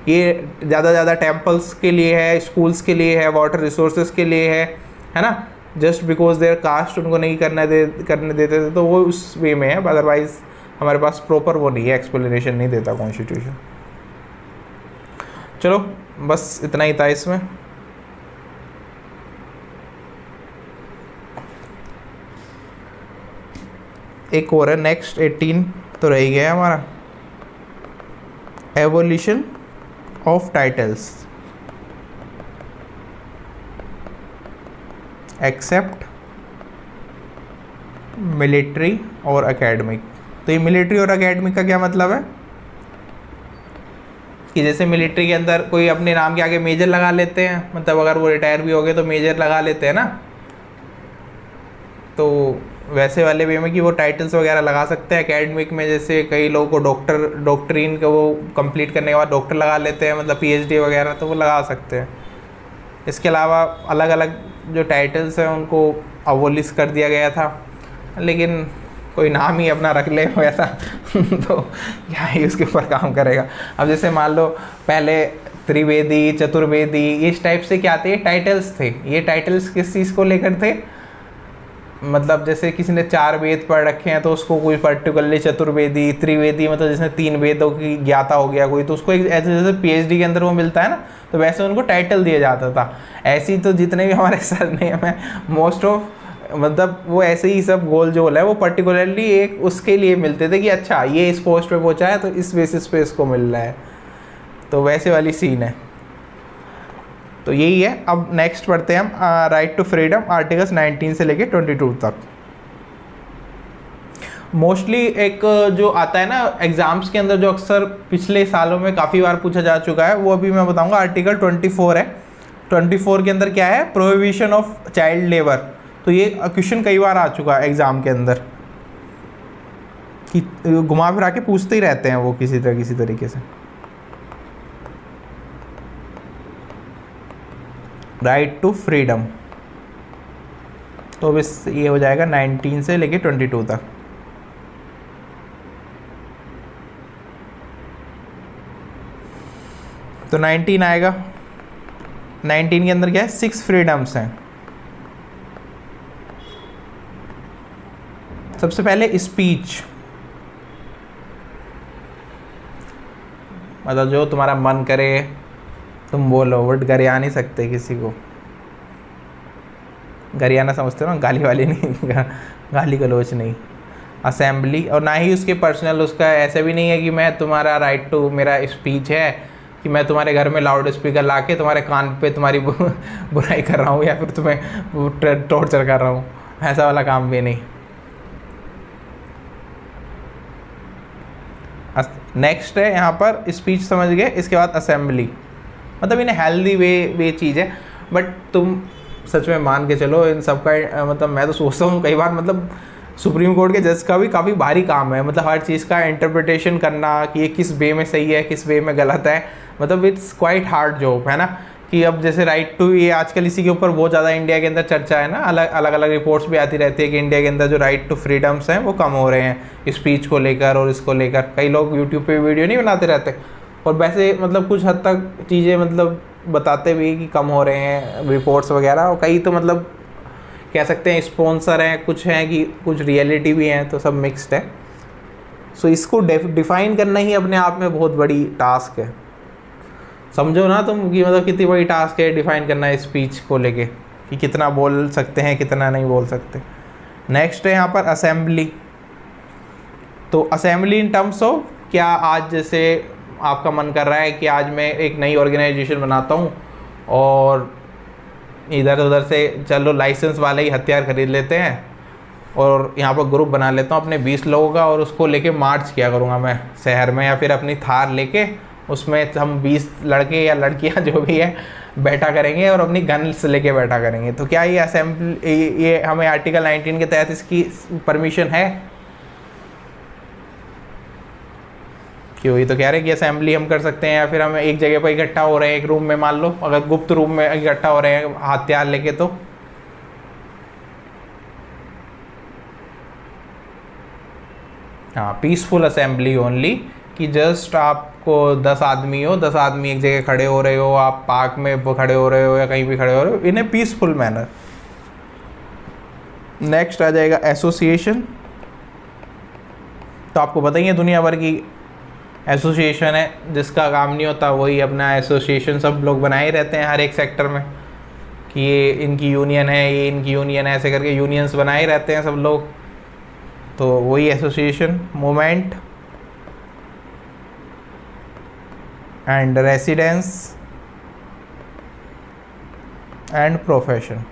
ये ज़्यादा टेम्पल्स के लिए है, स्कूल्स के लिए है, वाटर रिसोर्सेज के लिए है ना, जस्ट बिकॉज देयर कास्ट उनको नहीं करने देते थे, तो वो उस वे में है। अदरवाइज हमारे पास प्रॉपर वो नहीं है, एक्सप्लेनेशन नहीं देता कॉन्स्टिट्यूशन। चलो बस इतना ही था इसमें। एक और है नेक्स्ट 18 तो रह गया हमारा, evolution of titles except military और एकेडमिक। तो ये मिलिट्री और एकेडमिक का क्या मतलब है कि जैसे मिलिट्री के अंदर कोई अपने नाम के आगे मेजर लगा लेते हैं, मतलब अगर वो रिटायर भी हो गए तो मेजर लगा लेते हैं ना, तो वैसे वाले वे में कि वो टाइटल्स वगैरह लगा सकते हैं। एकेडमिक में जैसे कई लोगों को डॉक्टरीन का वो कंप्लीट करने के बाद डॉक्टर लगा लेते हैं, मतलब पीएचडी वगैरह, तो वो लगा सकते हैं। इसके अलावा अलग अलग जो टाइटल्स हैं उनको अबोलिश कर दिया गया था, लेकिन कोई नाम ही अपना रख ले वैसा तो क्या ही उसके ऊपर काम करेगा। अब जैसे मान लो पहले त्रिवेदी, चतुर्वेदी, इस टाइप से क्या थे टाइटल्स थे। ये टाइटल्स किस चीज़ को लेकर थे, मतलब जैसे किसी ने 4 वेद पढ़ रखे हैं तो उसको कोई पर्टिकुलरली चतुर्वेदी, त्रिवेदी मतलब जिसने 3 वेदों की ज्ञाता हो गया कोई, तो उसको एक ऐसे जैसे पीएचडी के अंदर वो मिलता है ना, तो वैसे उनको टाइटल दिया जाता था। ऐसी तो जितने भी हमारे सर ने हमें मोस्ट ऑफ मतलब वो ऐसे ही सब गोल जोल है, वो पर्टिकुलरली एक उसके लिए मिलते थे कि अच्छा ये इस पोस्ट पे पहुंचा है तो इस बेसिस पे इसको मिल रहा है, तो वैसे वाली सीन है। तो यही है। अब नेक्स्ट पढ़ते हैं हम राइट टू फ्रीडम, आर्टिकल्स 19 से लेके 22 तक। मोस्टली एक जो आता है ना एग्जाम्स के अंदर, जो अक्सर पिछले सालों में काफ़ी बार पूछा जा चुका है, वो अभी मैं बताऊंगा। आर्टिकल 24 है। 24 के अंदर क्या है, प्रोहिबिशन ऑफ चाइल्ड लेबर। तो ये क्वेश्चन कई बार आ चुका है एग्ज़ाम के अंदर। कि घुमा फिरा के पूछते ही रहते हैं वो किसी तरीके से। राइट टू फ्रीडम, तो बस ये हो जाएगा 19 से लेके 22 तक। तो 19 आएगा। 19 के अंदर क्या है, 6 फ्रीडम्स हैं। सबसे पहले स्पीच, मतलब जो तुम्हारा मन करे तुम बोलो, बट गरिया नहीं सकते किसी को। गरियाना समझते हो ना, गाली वाली नहीं गाली गलोच नहीं। असेंबली, और ना ही उसके पर्सनल, उसका ऐसा भी नहीं है कि मैं तुम्हारा राइट टू, मेरा स्पीच है कि मैं तुम्हारे घर में लाउड स्पीकर ला के तुम्हारे कान पे तुम्हारी बुराई कर रहा हूँ या फिर तुम्हें टॉर्चर कर रहा हूँ, ऐसा वाला काम भी नहीं। नेक्स्ट है यहाँ पर स्पीच, समझ गए। इसके बाद असेंबली, मतलब इन्हें हेल्दी वे चीज़ है, बट तुम सच में मान के चलो इन सब का, मतलब मैं तो सोचता हूँ कई बार, मतलब सुप्रीम कोर्ट के जज का भी काफ़ी भारी काम है, मतलब हर चीज़ का इंटरप्रिटेशन करना कि ये किस वे में सही है किस वे में गलत है, मतलब इट्स क्वाइट हार्ड जॉब है ना। कि अब जैसे राइट टू, ये आजकल इसी के ऊपर बहुत ज़्यादा इंडिया के अंदर चर्चा है ना, अलग अलग रिपोर्ट्स भी आती रहती है कि इंडिया के अंदर जो राइट टू फ्रीडम्स हैं वो कम हो रहे हैं स्पीच को लेकर और इसको लेकर। कई लोग यूट्यूब पे वीडियो नहीं बनाते रहते, और वैसे मतलब कुछ हद तक चीज़ें मतलब बताते भी कि कम हो रहे हैं रिपोर्ट्स वगैरह, और कई तो मतलब कह सकते हैं स्पॉन्सर हैं, कुछ हैं कि कुछ रियलिटी भी हैं, तो सब मिक्स्ड है। सो इसको डिफ़ाइन करना ही अपने आप में बहुत बड़ी टास्क है। समझो ना तुम कि मतलब कितनी बड़ी टास्क है डिफ़ाइन करना है स्पीच को लेके, कि कितना बोल सकते हैं कितना नहीं बोल सकते। नेक्स्ट है यहाँ पर असेंबली। तो असेंबली इन टर्म्स ऑफ, क्या आज जैसे आपका मन कर रहा है कि आज मैं एक नई ऑर्गेनाइजेशन बनाता हूँ और इधर उधर से चलो लाइसेंस वाले ही हथियार खरीद लेते हैं और यहाँ पर ग्रुप बना लेता हूँ अपने 20 लोगों का, और उसको लेके मार्च किया करूँगा मैं शहर में, या फिर अपनी थार लेके उसमें हम 20 लड़के या लड़कियाँ जो भी है बैठा करेंगे और अपनी गन्स लेके बैठा करेंगे। तो क्या ये असेंबली, ये हमें आर्टिकल 19 के तहत इसकी परमिशन है? क्यों, ये तो कह रहे हैं कि असेंबली हम कर सकते हैं, या फिर हम एक जगह पर इकट्ठा हो रहे हैं एक रूम में, मान लो अगर गुप्त रूम में इकट्ठा हो रहे हैं हथियार लेके, तो हाँ पीसफुल असेंबली ओनली, कि जस्ट आपको 10 आदमी हो, 10 आदमी एक जगह खड़े हो रहे हो, आप पार्क में खड़े हो रहे हो या कहीं भी खड़े हो रहे हो, इन ए पीसफुल मैनर। नेक्स्ट आ जाएगा एसोसिएशन। तो आपको पता ही है दुनिया भर की एसोसिएशन है, जिसका काम नहीं होता वही अपना एसोसिएशन सब लोग बनाए रहते हैं हर एक सेक्टर में, कि ये इनकी यूनियन है, ये इनकी यूनियन है, ऐसे करके यूनियंस बनाए रहते हैं सब लोग। तो वही association. Movement and residence and profession.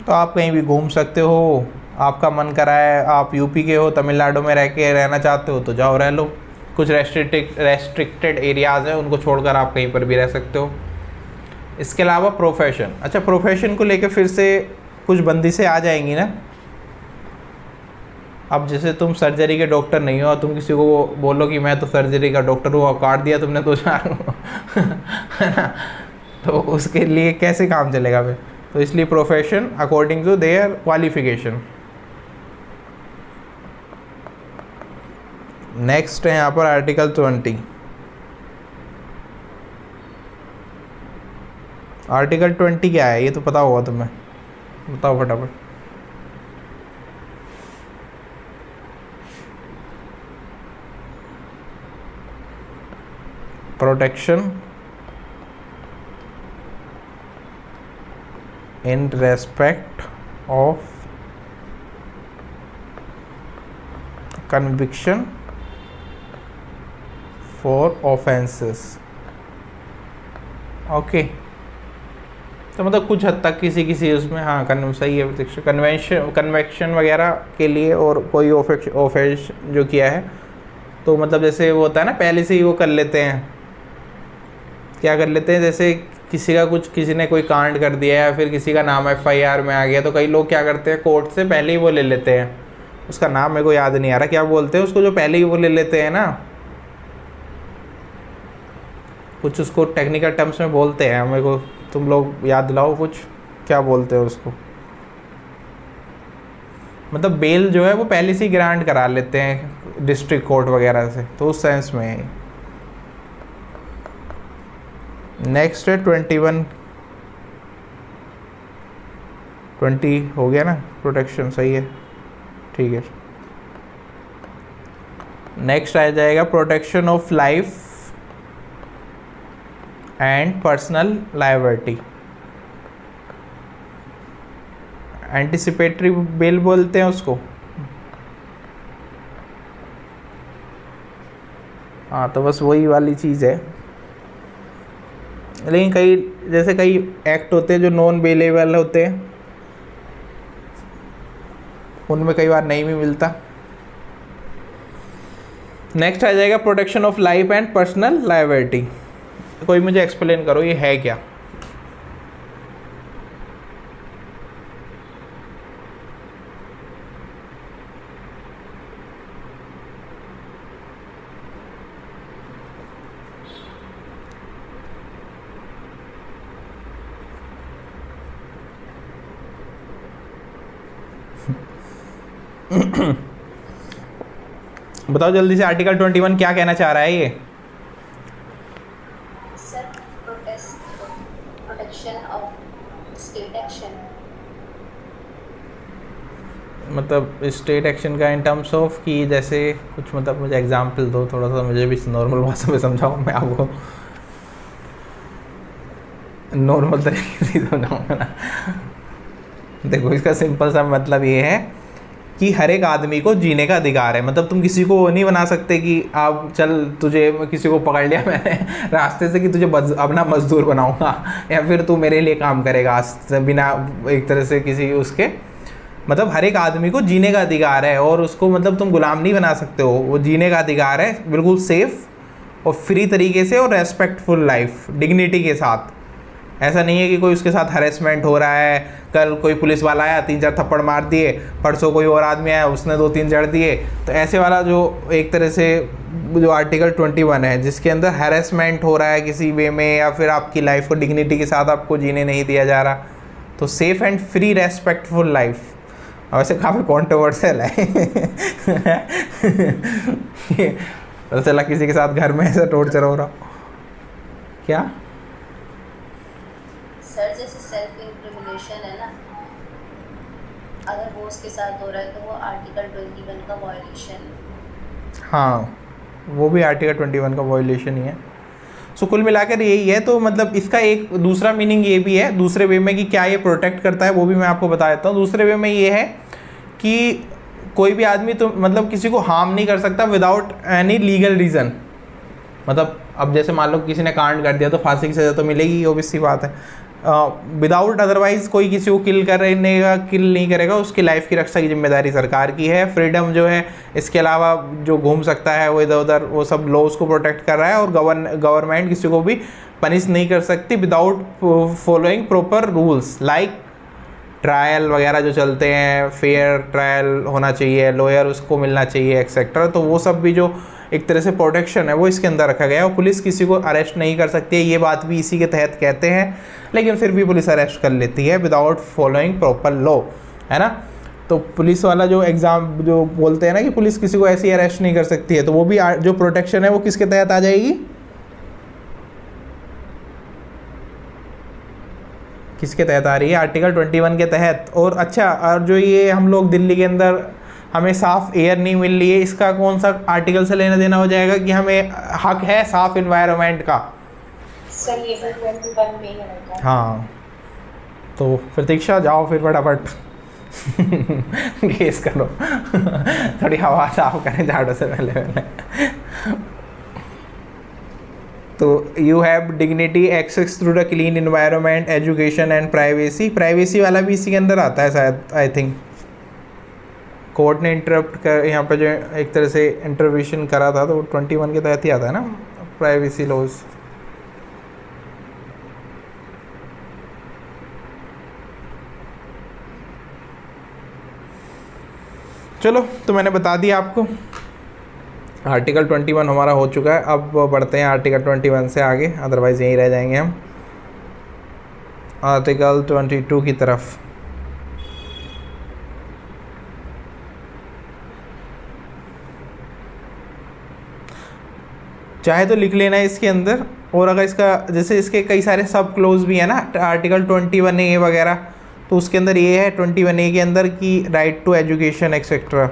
तो आप कहीं भी घूम सकते हो, आपका मन करा है, आप यूपी के हो, तमिलनाडु में रह के रहना चाहते हो तो जाओ रह लो। कुछ रेस्ट्रिक्टेड एरियाज़ हैं उनको छोड़कर आप कहीं पर भी रह सकते हो। इसके अलावा प्रोफेशन, अच्छा प्रोफेशन को लेकर फिर से कुछ बंदिशें आ जाएंगी ना। अब जैसे तुम सर्जरी के डॉक्टर नहीं हो, तुम किसी को बोलो कि मैं तो सर्जरी का डॉक्टर हूँ, और काट दिया तुमने तो है ना, तो उसके लिए कैसे काम चलेगा फिर? तो इसलिए profession according to their qualification. Next है यहाँ पर आर्टिकल 20। आर्टिकल 20 क्या है ये तो पता होगा तुम्हें, बताओ फटाफट। Protection in respect of conviction for offences. Okay, तो मतलब कुछ हद तक किसी उसमें हाँ सही है, कन्वेक्शन वगैरह के लिए, और कोई ऑफेंस जो किया है तो मतलब जैसे वो होता है ना पहले से ही वो कर लेते हैं, क्या कर लेते हैं, जैसे किसी ने कोई कांड कर दिया या फिर किसी का नाम FIR में आ गया, तो कई लोग क्या करते हैं कोर्ट से पहले ही वो ले लेते हैं उसका नाम मेरे को याद नहीं आ रहा, क्या बोलते हैं उसको जो पहले ही वो ले लेते हैं ना, कुछ उसको टेक्निकल टर्म्स में बोलते हैं, मेरे को तुम लोग याद दिलाओ कुछ, क्या बोलते हैं उसको। मतलब बेल जो है वो पहले से ही ग्रांट करा लेते हैं डिस्ट्रिक्ट कोर्ट वगैरह से, तो उस सेंस में है। नेक्स्ट है 21, 20 हो गया ना, प्रोटेक्शन सही है, ठीक है। नेक्स्ट आ जाएगा protection of life and personal liability. Anticipatory bell बोलते हैं उसको। हाँ, तो बस वही वाली चीज़ है। लेकिन कई जैसे कई एक्ट होते हैं जो नॉन बेलेबल होते हैं, उनमें कई बार नहीं भी मिलता। नेक्स्ट आ जाएगा protection of life and personal liability. कोई मुझे एक्सप्लेन करो ये है क्या। बताओ जल्दी से, आर्टिकल 21 क्या कहना चाह रहा है ये। Sir, protection of state action. मतलब स्टेट एक्शन का इन टर्म्स ऑफ कि जैसे कुछ, मतलब मुझे एग्जांपल दो थोड़ा सा, मुझे भी नॉर्मल भाषा में समझाओ, मैं आपको नॉर्मल तरीके से समझाऊंगा ना। देखो इसका सिंपल सा मतलब ये है कि हर एक आदमी को जीने का अधिकार है। मतलब तुम किसी को नहीं बना सकते कि आप चल, तुझे किसी को पकड़ लिया मैंने रास्ते से कि तुझे अपना मजदूर बनाऊंगा या फिर तू मेरे लिए काम करेगा, बिना एक तरह से किसी उसके। मतलब हर एक आदमी को जीने का अधिकार है और उसको मतलब तुम गुलाम नहीं बना सकते हो। वो जीने का अधिकार है बिल्कुल सेफ और फ्री तरीके से और रेस्पेक्टफुल लाइफ, डिग्निटी के साथ। ऐसा नहीं है कि कोई उसके साथ हरेसमेंट हो रहा है, कल कोई पुलिस वाला आया 3-4 थप्पड़ मार दिए, परसों कोई और आदमी आया उसने 2-3 जड़ दिए। तो ऐसे वाला जो एक तरह से जो आर्टिकल 21 है जिसके अंदर हैरेसमेंट हो रहा है किसी वे में, या फिर आपकी लाइफ को डिग्निटी के साथ आपको जीने नहीं दिया जा रहा, तो safe and free respectful life. वैसे काफ़ी कॉन्ट्रोवर्शियल है पता चला किसी के साथ घर में ऐसा टॉर्चर हो रहा क्या। सर, जैसे सेल्फ इंक्रिमिनेशन है ना, अगर वो उसके साथ हो रहा है तो वो आर्टिकल 21 का वायलेशन है। हाँ, वो भी आर्टिकल 21 का वायलेशन ही है। सो कुल मिलाकर यही है। तो मतलब इसका एक दूसरा मीनिंग ये भी है दूसरे वे में कि क्या ये प्रोटेक्ट करता है, वो भी मैं आपको बता देता हूँ। दूसरे वे में ये है कि कोई भी आदमी तो मतलब किसी को हार्म नहीं कर सकता विदाउट एनी लीगल रीज़न। मतलब अब जैसे मान लो किसी ने कांड कर दिया तो फांसी की सज़ा तो मिलेगी, ऑब्वियस सी बात है। विदाउट अदरवाइज कोई किसी को किल नहीं करेगा, उसकी लाइफ की रक्षा की जिम्मेदारी सरकार की है। फ्रीडम जो है इसके अलावा जो घूम सकता है वो इधर उधर, वो सब लॉज को प्रोटेक्ट कर रहा है। और गवर्नमेंट किसी को भी पनिश नहीं कर सकती without following proper rules, like trial वगैरह जो चलते हैं, फेयर ट्रायल होना चाहिए, लॉयर उसको मिलना चाहिए एक्सेट्रा। तो वो सब भी जो एक तरह से प्रोटेक्शन है वो इसके अंदर रखा गया है। और पुलिस किसी को अरेस्ट नहीं कर सकती है, ये बात भी इसी के तहत कहते हैं, लेकिन फिर भी पुलिस अरेस्ट कर लेती है विदाउट फॉलोइंग प्रॉपर लॉ, है ना। तो पुलिस वाला जो एग्ज़ाम जो बोलते हैं ना कि पुलिस किसी को ऐसी अरेस्ट नहीं कर सकती है, तो वो भी जो प्रोटेक्शन है वो किसके तहत आ जाएगी, किसके तहत आ रही है, आर्टिकल 21 के तहत। और अच्छा, और जो ये हम लोग दिल्ली के अंदर हमें साफ़ एयर नहीं मिल रही है, इसका कौन सा आर्टिकल से लेना देना हो जाएगा कि हमें हक है साफ़ इन्वायरमेंट का। सर ये भी 21 में ही रहेगा। हाँ, तो प्रतीक्षा जाओ फिर फटाफट केस करो थोड़ी हवा साफ करें झाड़ू से पहले। तो you have dignity, access through the clean environment, education and privacy. Privacy वाला भी इसी के अंदर आता है शायद, आई थिंक। कोर्ट ने इंटरप्ट कर यहाँ पे जो एक तरह से इंटरवेंशन करा था, तो वो 21 के तहत ही आता है ना, प्राइवेसी लॉज। चलो, तो मैंने बता दिया आपको। आर्टिकल 21 हमारा हो चुका है। अब बढ़ते हैं आर्टिकल 21 से आगे, अदरवाइज़ यहीं रह जाएंगे हम आर्टिकल 22 की तरफ। चाहे तो लिख लेना है इसके अंदर, और अगर इसका जैसे इसके कई सारे सब क्लोज भी है ना आर्टिकल 21A वगैरह, तो उसके अंदर ये है 21A के अंदर की राइट टू एजुकेशन एक्सेट्रा।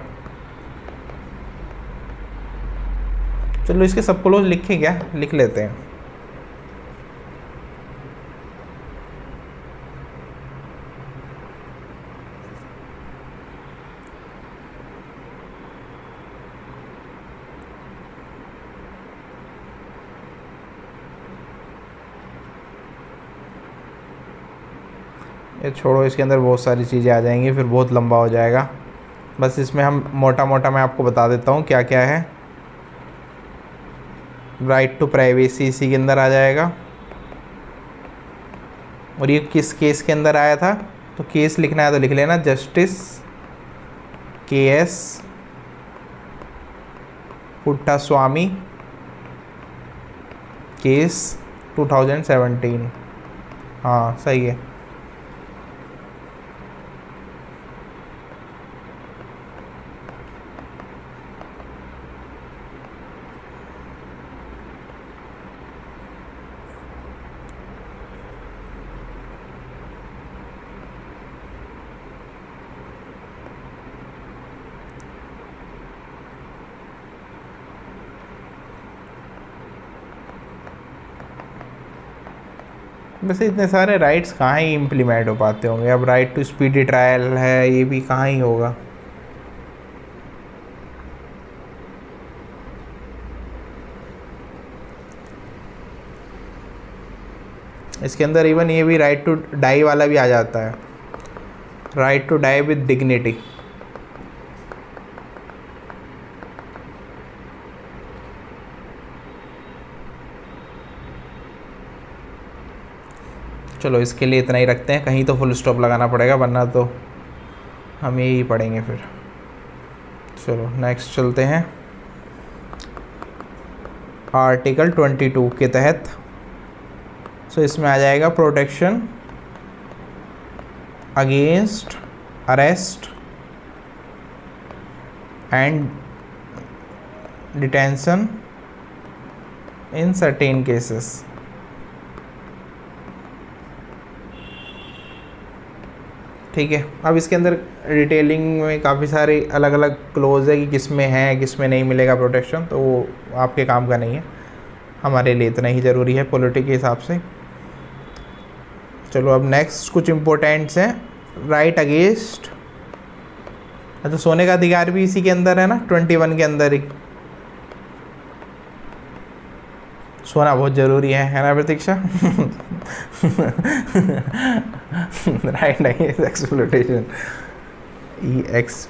चलो इसके सब क्लोज लिखें क्या, लिख लेते हैं। ये छोड़ो, इसके अंदर बहुत सारी चीज़ें आ जाएंगी, फिर बहुत लंबा हो जाएगा। बस इसमें हम मोटा मोटा मैं आपको बता देता हूँ क्या क्या है। राइट टू प्राइवेसी इसी के अंदर आ जाएगा। और ये किस केस के अंदर आया था, तो केस लिखना है तो लिख लेना, जस्टिस KS पुट्टास्वामी केस 2017। हाँ सही है। वैसे इतने सारे राइट्स कहाँ ही इम्प्लीमेंट हो पाते होंगे। अब राइट टू स्पीडी ट्रायल है, ये भी कहाँ ही होगा। इसके अंदर इवन ये भी राइट टू डाई वाला भी आ जाता है, right to die with dignity. चलो इसके लिए इतना ही रखते हैं, कहीं तो फुल स्टॉप लगाना पड़ेगा वरना तो हम यही पढ़ेंगे फिर। चलो नेक्स्ट चलते हैं आर्टिकल 22 के तहत। सो इसमें आ जाएगा protection against arrest and detention in certain cases. ठीक है, अब इसके अंदर डिटेलिंग में काफ़ी सारे अलग अलग क्लोज है कि किस में है किस में नहीं मिलेगा प्रोटेक्शन, तो वो आपके काम का नहीं है, हमारे लिए इतना ही ज़रूरी है पॉलिटी के हिसाब से। चलो अब नेक्स्ट कुछ इम्पोर्टेंट्स हैं। राइट अगेंस्ट, तो सोने का अधिकार भी इसी के अंदर है ना, 21 के अंदर ही। सोना बहुत ज़रूरी है ना Pratiksha. Right against exploitation EX।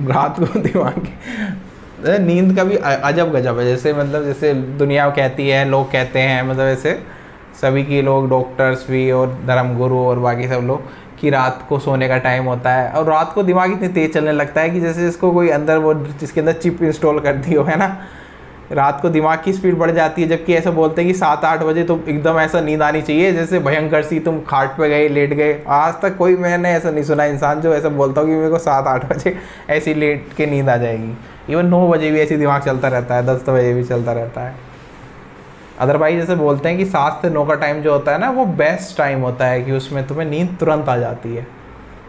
रात को दिमाग नींद का भी अजब गजब है। जैसे मतलब जैसे दुनिया कहती है, लोग कहते हैं, मतलब ऐसे सभी के लोग, डॉक्टर्स भी और धर्मगुरु और बाकी सब लोग, कि रात को सोने का टाइम होता है और रात को दिमाग इतनी तेज़ चलने लगता है कि जैसे इसको कोई अंदर वो जिसके अंदर चिप इंस्टॉल कर दी हो, है ना। रात को दिमाग की स्पीड बढ़ जाती है, जबकि ऐसा बोलते हैं कि 7-8 बजे तो एकदम ऐसा नींद आनी चाहिए जैसे भयंकर सी, तुम खाट पे गए लेट गए। आज तक कोई मैंने ऐसा नहीं सुना इंसान जो ऐसा बोलता हो कि मेरे को 7-8 बजे ऐसी लेट के नींद आ जाएगी। इवन 9 बजे भी ऐसी दिमाग चलता रहता है, 10 बजे भी चलता रहता है। अदरवाइज जैसे बोलते हैं कि 7 से 9 का टाइम जो होता है ना, वो बेस्ट टाइम होता है कि उसमें तुम्हें नींद तुरंत आ जाती है।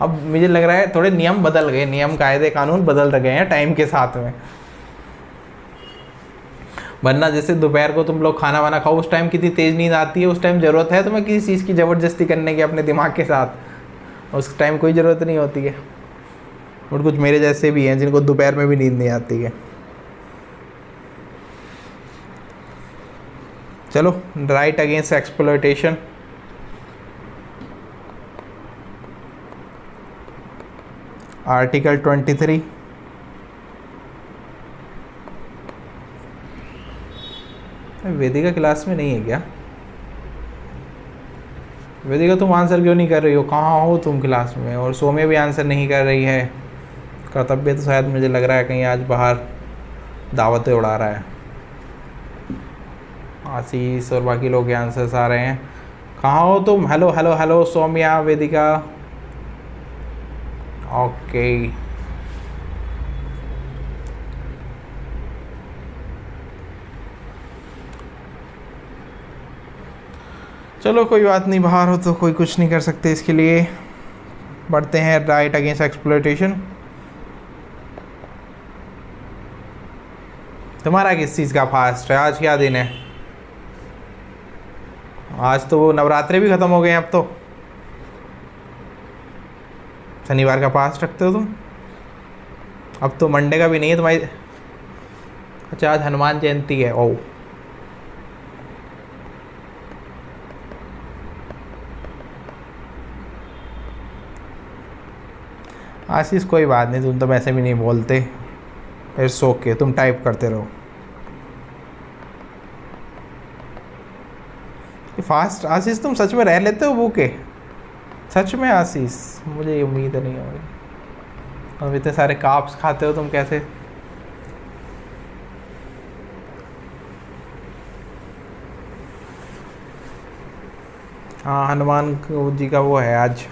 अब मुझे लग रहा है थोड़े नियम बदल गए, नियम कायदे कानून बदल गए हैं टाइम के साथ में। वरना जैसे दोपहर को तुम लोग खाना वाना खाओ, उस टाइम कितनी तेज़ नींद आती है, उस टाइम ज़रूरत है तुम्हें किसी चीज़ की ज़बरदस्ती करने की अपने दिमाग के साथ, उस टाइम कोई ज़रूरत नहीं होती है। और कुछ मेरे जैसे भी हैं जिनको दोपहर में भी नींद नहीं आती है। चलो राइट अगेंस्ट एक्सप्लॉयटेशन, आर्टिकल 23। वेदिका क्लास में नहीं है क्या? वेदिका तुम आंसर क्यों नहीं कर रही हो? कहाँ हो तुम क्लास में? और सौम्या भी आंसर नहीं कर रही है। कर्तव्य तो शायद मुझे लग रहा है कहीं आज बाहर दावतें उड़ा रहा है। आशीष और बाकी लोग के आंसर्स आ रहे हैं। कहाँ हो तुम? हेलो हेलो हेलो सौम्या, वेदिका। ओके चलो कोई बात नहीं, बाहर हो तो कोई कुछ नहीं कर सकते इसके लिए। बढ़ते हैं राइट अगेंस्ट एक्सप्लॉयटेशन। तुम्हारा किस चीज़ का फास्ट है? आज क्या दिन है? आज तो वो नवरात्रे भी ख़त्म हो गए हैं। अब तो शनिवार का फास्ट रखते हो तुम? अब तो मंडे का भी नहीं है तुम्हारी। अच्छा आज हनुमान जयंती है। ओ आशीष कोई बात नहीं, तुम तो वैसे भी नहीं बोलते। इट्स ओके, तुम टाइप करते रहो। फास्ट आशीष तुम सच में रह लेते हो भूखे? सच में आशीष? मुझे ये उम्मीद नहीं हो रही। अब इतने सारे काप्स खाते हो तुम कैसे? हाँ हनुमान जी का वो है आज।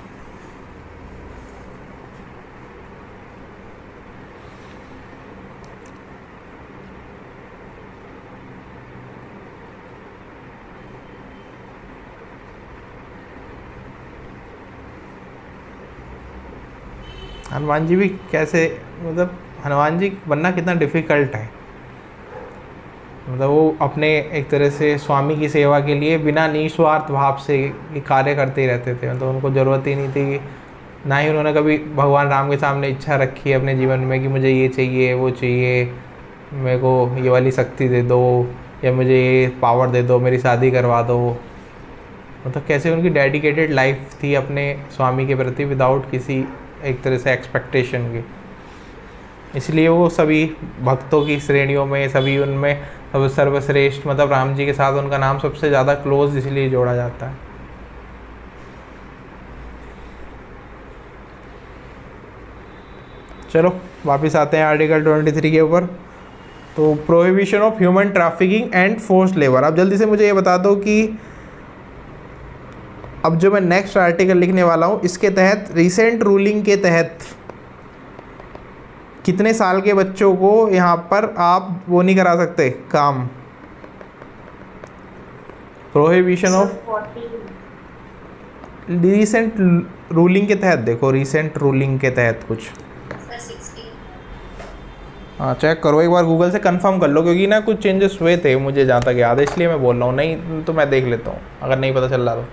हनुमान जी भी कैसे, मतलब हनुमान जी बनना कितना डिफ़िकल्ट है। मतलब वो अपने एक तरह से स्वामी की सेवा के लिए बिना निस्वार्थ भाव से ये कार्य करते ही रहते थे। मतलब उनको ज़रूरत ही नहीं थी, ना ही उन्होंने कभी भगवान राम के सामने इच्छा रखी है अपने जीवन में कि मुझे ये चाहिए वो चाहिए, मेरे को ये वाली शक्ति दे दो या मुझे ये पावर दे दो, मेरी शादी करवा दो। मतलब कैसे उनकी डेडिकेटेड लाइफ थी अपने स्वामी के प्रति विदाउट किसी एक तरह से एक्सपेक्टेशन की। इसलिए वो सभी भक्तों की श्रेणियों में, सभी उनमें सब सर्वश्रेष्ठ, मतलब राम जी के साथ उनका नाम सबसे ज़्यादा क्लोज इसलिए जोड़ा जाता है। चलो वापस आते हैं आर्टिकल 23 के ऊपर। तो prohibition of human trafficking and forced labour. अब जल्दी से मुझे ये बता दो कि अब जो मैं नेक्स्ट आर्टिकल लिखने वाला हूँ इसके तहत, रिसेंट रूलिंग के तहत कितने साल के बच्चों को यहाँ पर आप वो नहीं करा सकते काम? प्रोहिबिशन ऑफ रिसेंट रूलिंग के तहत, देखो रिसेंट रूलिंग के तहत कुछ। हाँ चेक करो एक बार, गूगल से कंफर्म कर लो, क्योंकि ना कुछ चेंजेस हुए थे मुझे जहाँ तक याद है, इसलिए मैं बोल रहा हूँ। नहीं तो मैं देख लेता हूँ अगर नहीं पता चल रहा तो।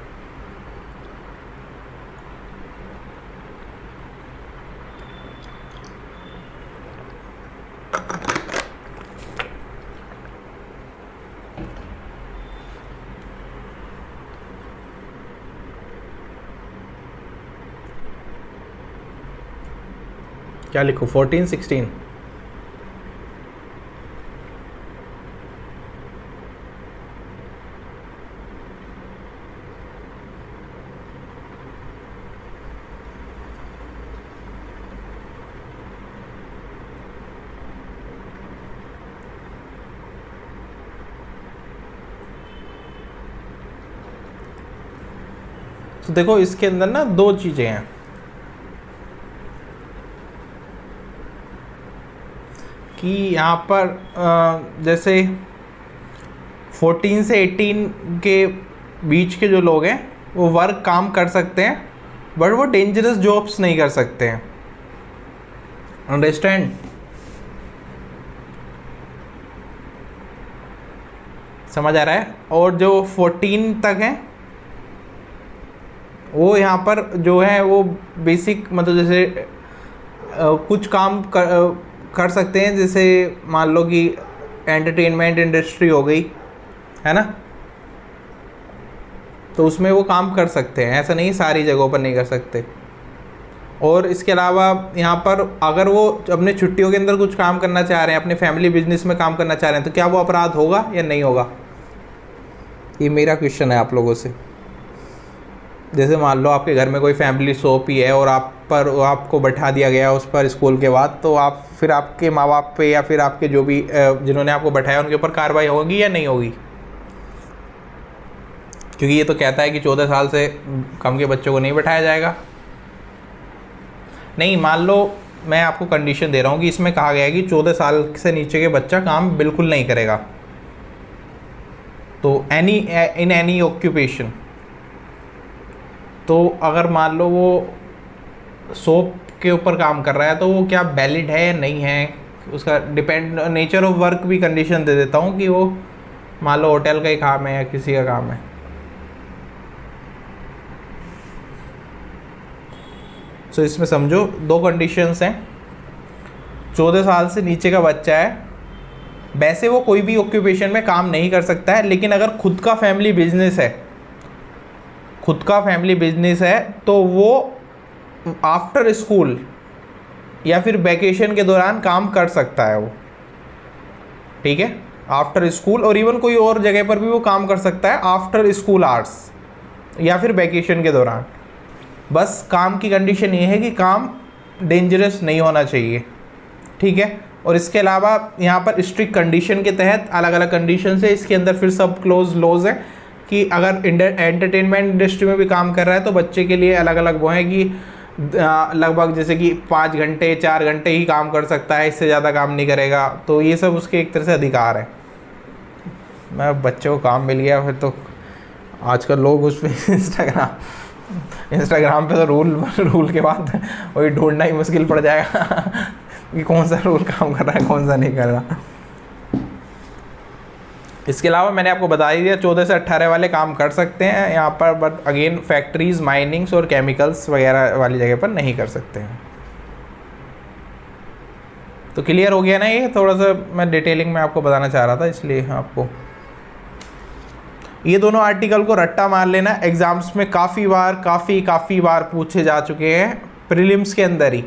क्या लिखूँ? 14, 16? तो देखो इसके अंदर ना दो चीज़ें हैं कि यहाँ पर जैसे 14 से 18 के बीच के जो लोग हैं वो वर्क काम कर सकते हैं, बट वो डेंजरस जॉब्स नहीं कर सकते हैं। अंडरस्टैंड? समझ आ रहा है? और जो 14 तक हैं वो यहाँ पर जो है वो बेसिक, मतलब जैसे कुछ काम कर सकते हैं, जैसे मान लो कि एंटरटेनमेंट इंडस्ट्री हो गई है ना, तो उसमें वो काम कर सकते हैं। ऐसा नहीं सारी जगहों पर नहीं कर सकते। और इसके अलावा यहाँ पर अगर वो अपने छुट्टियों के अंदर कुछ काम करना चाह रहे हैं, अपने फैमिली बिजनेस में काम करना चाह रहे हैं, तो क्या वो अपराध होगा या नहीं होगा? ये मेरा क्वेश्चन है आप लोगों से। जैसे मान लो आपके घर में कोई फैमिली शॉप ही है और आपको बैठा दिया गया उस पर स्कूल के बाद, तो आप फिर आपके माँ बाप पे या फिर आपके जो भी जिन्होंने आपको बैठाया उनके ऊपर कार्रवाई होगी या नहीं होगी? क्योंकि ये तो कहता है कि 14 साल से कम के बच्चों को नहीं बैठाया जाएगा। नहीं, मान लो मैं आपको कंडीशन दे रहा हूँ कि इसमें कहा गया है कि 14 साल से नीचे के बच्चा काम बिल्कुल नहीं करेगा। तो इन एनी ऑक्यूपेशन, तो अगर मान लो वो सोप के ऊपर काम कर रहा है तो वो क्या वैलिड है या नहीं है, उसका डिपेंड नेचर ऑफ वर्क भी कंडीशन दे देता हूँ कि वो मान लो होटल का ही काम है या किसी का काम है। तो इसमें समझो दो कंडीशंस हैं। 14 साल से नीचे का बच्चा है, वैसे वो कोई भी ऑक्यूपेशन में काम नहीं कर सकता है, लेकिन अगर खुद का फैमिली बिजनेस है तो वो आफ्टर स्कूल या फिर वैकेशन के दौरान काम कर सकता है वो, ठीक है, आफ्टर स्कूल, और इवन कोई और जगह पर भी वो काम कर सकता है आफ्टर स्कूल आवर्स या फिर वैकेशन के दौरान। बस काम की कंडीशन ये है कि काम डेंजरस नहीं होना चाहिए, ठीक है। और इसके अलावा यहाँ पर स्ट्रिक्ट कंडीशन के तहत अलग अलग कंडीशन है, इसके अंदर फिर सब क्लोज लॉज है कि अगर एंटरटेनमेंट इंडस्ट्री में भी काम कर रहा है तो बच्चे के लिए अलग अलग वो है कि लगभग जैसे कि 5 घंटे 4 घंटे ही काम कर सकता है, इससे ज़्यादा काम नहीं करेगा। तो ये सब उसके एक तरह से अधिकार है। मैं बच्चे को काम मिल गया फिर तो आजकल लोग उस पर इंस्टाग्राम पे तो रूल के बाद वही ढूंढना ही मुश्किल पड़ जाएगा कि कौन सा रूल काम कर रहा है कौन सा नहीं कर रहा। इसके अलावा मैंने आपको बता ही दिया 14 से 18 वाले काम कर सकते हैं यहाँ पर, बट अगेन फैक्ट्रीज, माइनिंग्स और केमिकल्स वगैरह वाली जगह पर नहीं कर सकते हैं। तो क्लियर हो गया ना? ये थोड़ा सा मैं डिटेलिंग में आपको बताना चाह रहा था, इसलिए आपको ये दोनों आर्टिकल को रट्टा मार लेना। एग्जाम्स में काफ़ी बार पूछे जा चुके हैं, प्रीलिम्स के अंदर ही,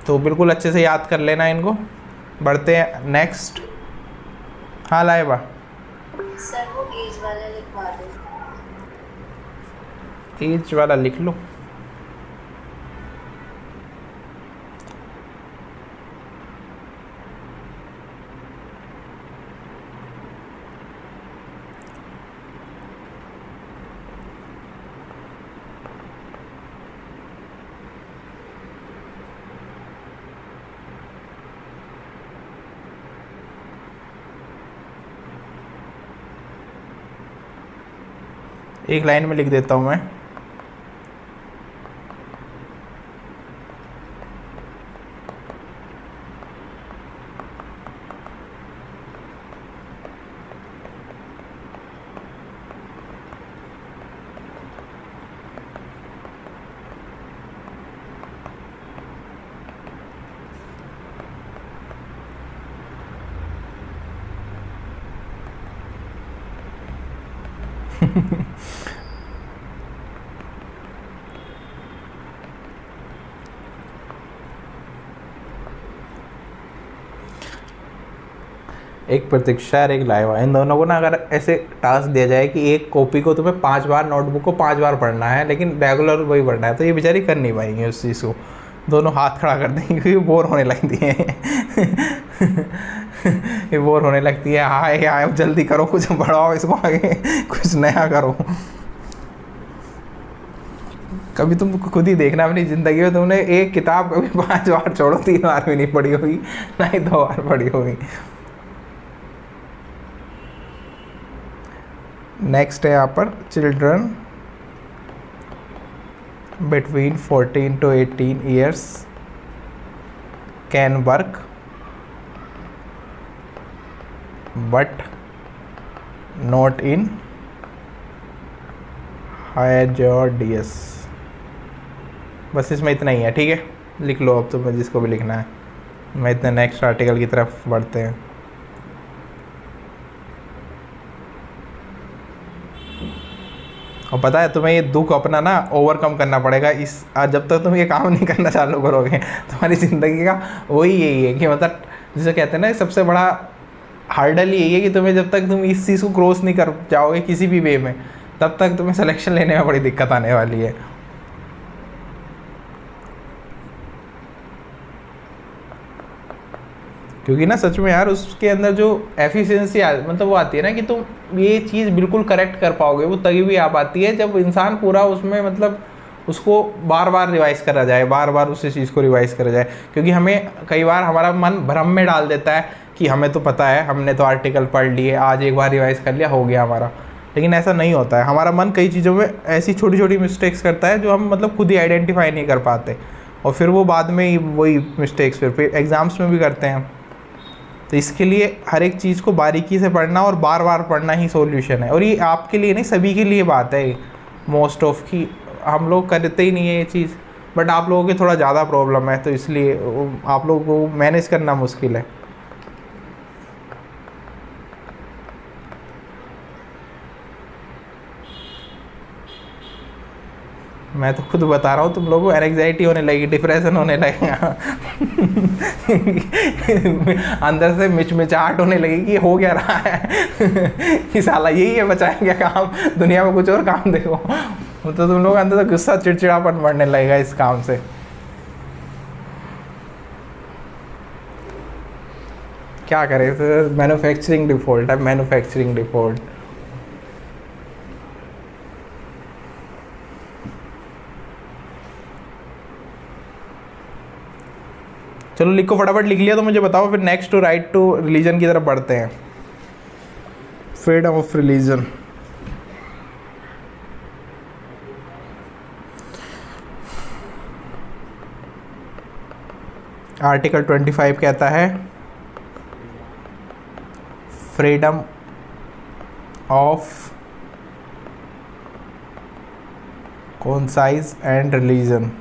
तो बिल्कुल अच्छे से याद कर लेना इनको। बढ़ते हैं नेक्स्ट। हाँ लाइबा सर वो एज वाला लिखवा दो। एज वाला लिख लो। एक लाइन में लिख देता हूँ मैं। एक प्रतीक्षा और एक लाइवा, इन दोनों को ना अगर ऐसे टास्क दिया जाए कि एक कॉपी को तुम्हें 5 बार, नोटबुक को 5 बार पढ़ना है, लेकिन रेगुलर वही पढ़ना है, तो ये बेचारी कर नहीं पाएंगे उस चीज़ को। दोनों हाथ खड़ा कर देंगे क्योंकि बोर होने लगती है ये बोर होने लगती है। हाय अब जल्दी करो, कुछ बढ़ाओ इसको आगे, कुछ नया करो। कभी तुम खुद ही देखना अपनी ज़िंदगी में, तुमने एक किताब कभी 5 बार छोड़ो 3 बार भी नहीं पढ़ी होगी, ना ही 2 बार पढ़ी होगी। नेक्स्ट है यहाँ पर children between 14 to 18 years can work but not in HDS। बस इसमें इतना ही है, ठीक है, लिख लो अब तुम्हें जिसको भी लिखना है। मैं इतने नेक्स्ट आर्टिकल की तरफ बढ़ते हैं। और पता है तुम्हें ये दुख अपना ना ओवरकम करना पड़ेगा। जब तक तुम ये काम नहीं करना चालू करोगे तुम्हारी ज़िंदगी का वही यही है कि मतलब जिसे कहते हैं ना सबसे बड़ा हार्डल यही है कि तुम्हें जब तक तुम इस चीज़ को क्रॉस नहीं कर जाओगे किसी भी वे में, तब तक तुम्हें सिलेक्शन लेने में बड़ी दिक्कत आने वाली है। क्योंकि ना सच में यार उसके अंदर जो एफिशिएंसी मतलब वो आती है ना कि तुम ये चीज़ बिल्कुल करेक्ट कर पाओगे, वो तभी भी आ पाती है जब इंसान पूरा उसमें मतलब उसको बार बार रिवाइज करा जाए, बार बार उसी चीज़ को रिवाइज करा जाए। क्योंकि हमें कई बार हमारा मन भ्रम में डाल देता है कि हमें तो पता है, हमने तो आर्टिकल पढ़ लिए, आज एक बार रिवाइज कर लिया हो गया हमारा। लेकिन ऐसा नहीं होता है, हमारा मन कई चीज़ों में ऐसी छोटी छोटी मिस्टेक्स करता है जो हम मतलब खुद ही आइडेंटिफाई नहीं कर पाते, और फिर वो बाद में ही वही मिस्टेक्स फिर एग्ज़ाम्स में भी करते हैं। तो इसके लिए हर एक चीज़ को बारीकी से पढ़ना और बार बार पढ़ना ही सॉल्यूशन है। और ये आपके लिए नहीं, सभी के लिए बात है मोस्ट ऑफ की। हम लोग करते ही नहीं है ये चीज़, बट आप लोगों की थोड़ा ज़्यादा प्रॉब्लम है, तो इसलिए आप लोगों को मैनेज करना मुश्किल है। मैं तो खुद बता रहा हूँ तुम लोगों को एंग्जाइटी होने लगी, डिप्रेशन होने लगेगा अंदर से मिचमिचाहट होने लगी कि हो क्या रहा है कि साला यही है बचाएं क्या काम, दुनिया में कुछ और काम देखो। तो तुम लोग अंदर से गुस्सा चिड़चिड़ापन बढ़ने लगेगा इस काम से। क्या करें, मैन्युफैक्चरिंग डिफॉल्ट है, मैन्युफैक्चरिंग डिफॉल्ट। चलो लिखो, फटाफट लिख लिया तो मुझे बताओ, फिर next to right to religion की तरफ बढ़ते हैं। फ्रीडम ऑफ रिलीजन, आर्टिकल 25 कहता है freedom of concise and religion.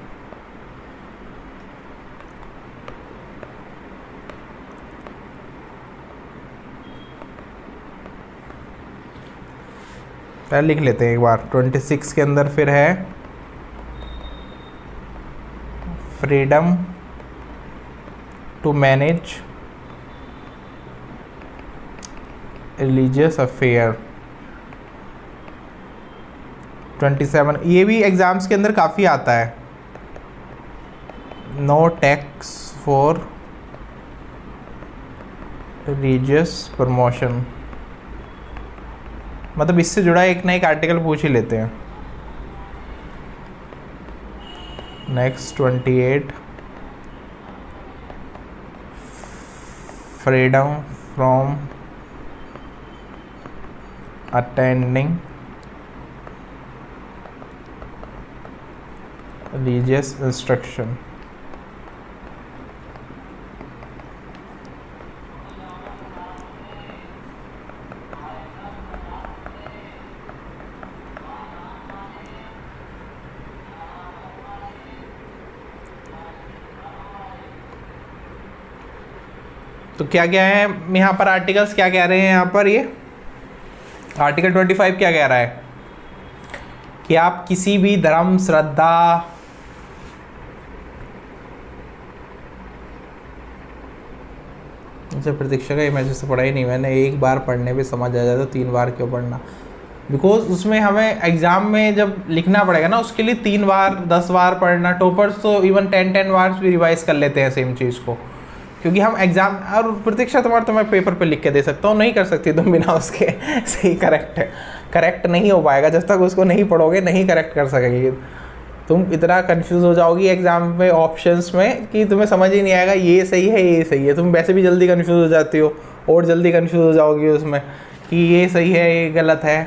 पहले लिख लेते हैं एक बार। 26 के अंदर फिर है freedom to manage religious affair. 27 ये भी एग्जाम्स के अंदर काफ़ी आता है, no tax for religious promotion. मतलब इससे जुड़ा एक ना एक आर्टिकल पूछ ही लेते हैं। Next 28 freedom from attending religious instruction. तो क्या क्या है यहाँ पर आर्टिकल्स, क्या कह रहे हैं यहाँ पर? ये आर्टिकल 25 क्या कह रहा है कि आप किसी भी धर्म, श्रद्धा, जैसे प्रतीक्षा का मैसेज से पढ़ा ही नहीं मैंने, एक बार पढ़ने पे समझ आ जाता, 3 बार क्यों पढ़ना? बिकॉज उसमें हमें एग्जाम में जब लिखना पड़ेगा ना, उसके लिए 3 बार 10 बार पढ़ना। टॉपर्स तो इवन 10 बार भी रिवाइज कर लेते हैं सेम चीज़ को, क्योंकि हम एग्जाम। और प्रतीक्षा तुम्हारा तो मैं पेपर पे लिख के दे सकता हूँ, नहीं कर सकती तुम बिना उसके सही करेक्ट नहीं हो पाएगा जब तक उसको नहीं पढ़ोगे, नहीं करेक्ट कर सकेगी। तुम इतना कंफ्यूज हो जाओगी एग्जाम में ऑप्शंस में कि तुम्हें समझ ही नहीं आएगा ये सही है ये सही है। तुम वैसे भी जल्दी कंफ्यूज हो जाती हो और जल्दी कंफ्यूज हो जाओगी उसमें कि ये सही है ये गलत है।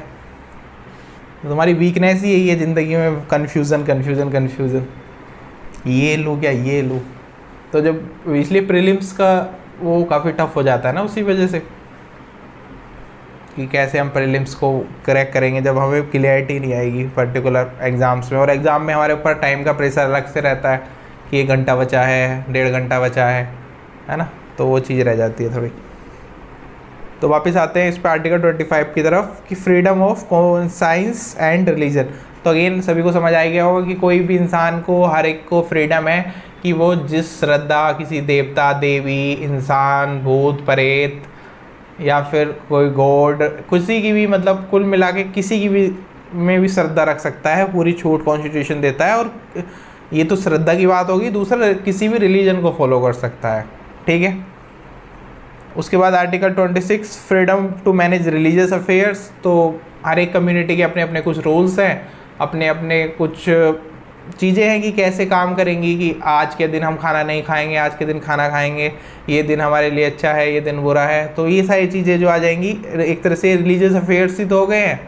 तुम्हारी वीकनेस ही यही है ज़िंदगी में, कन्फ्यूज़न, ये लूँ क्या ये लूँ। तो जब इसलिए प्रीलिम्स का वो काफ़ी टफ हो जाता है ना, उसी वजह से कि कैसे हम प्रीलिम्स को क्रैक करेंगे जब हमें क्लियरिटी नहीं आएगी पर्टिकुलर एग्ज़ाम्स में। और एग्ज़ाम में हमारे ऊपर टाइम का प्रेशर अलग से रहता है कि 1 घंटा बचा है, 1.5 घंटा बचा है ना, तो वो चीज़ रह जाती है थोड़ी। तो वापस आते हैं इस पर आर्टिकल 25 की तरफ कि freedom of conscience and religion. तो अगेन सभी को समझ आ गया होगा कि कोई भी इंसान को, हर एक को फ्रीडम है कि वो जिस श्रद्धा, किसी देवता, देवी, इंसान, भूत, प्रेत, या फिर कोई गॉड, किसी की भी, मतलब कुल मिला के किसी की भी में भी श्रद्धा रख सकता है, पूरी छूट कॉन्स्टिट्यूशन देता है। और ये तो श्रद्धा की बात होगी, दूसरा किसी भी रिलीजन को फॉलो कर सकता है, ठीक है। उसके बाद article 26 freedom to manage religious affairs. तो हर एक कम्युनिटी के अपने अपने कुछ रूल्स हैं, अपने अपने कुछ चीज़ें हैं कि कैसे काम करेंगी, कि आज के दिन हम खाना नहीं खाएंगे, आज के दिन खाना खाएंगे, ये दिन हमारे लिए अच्छा है, ये दिन बुरा है। तो ये सारी चीज़ें जो आ जाएंगी, एक तरह से रिलीजियस अफेयर्स ही तो हो गए हैं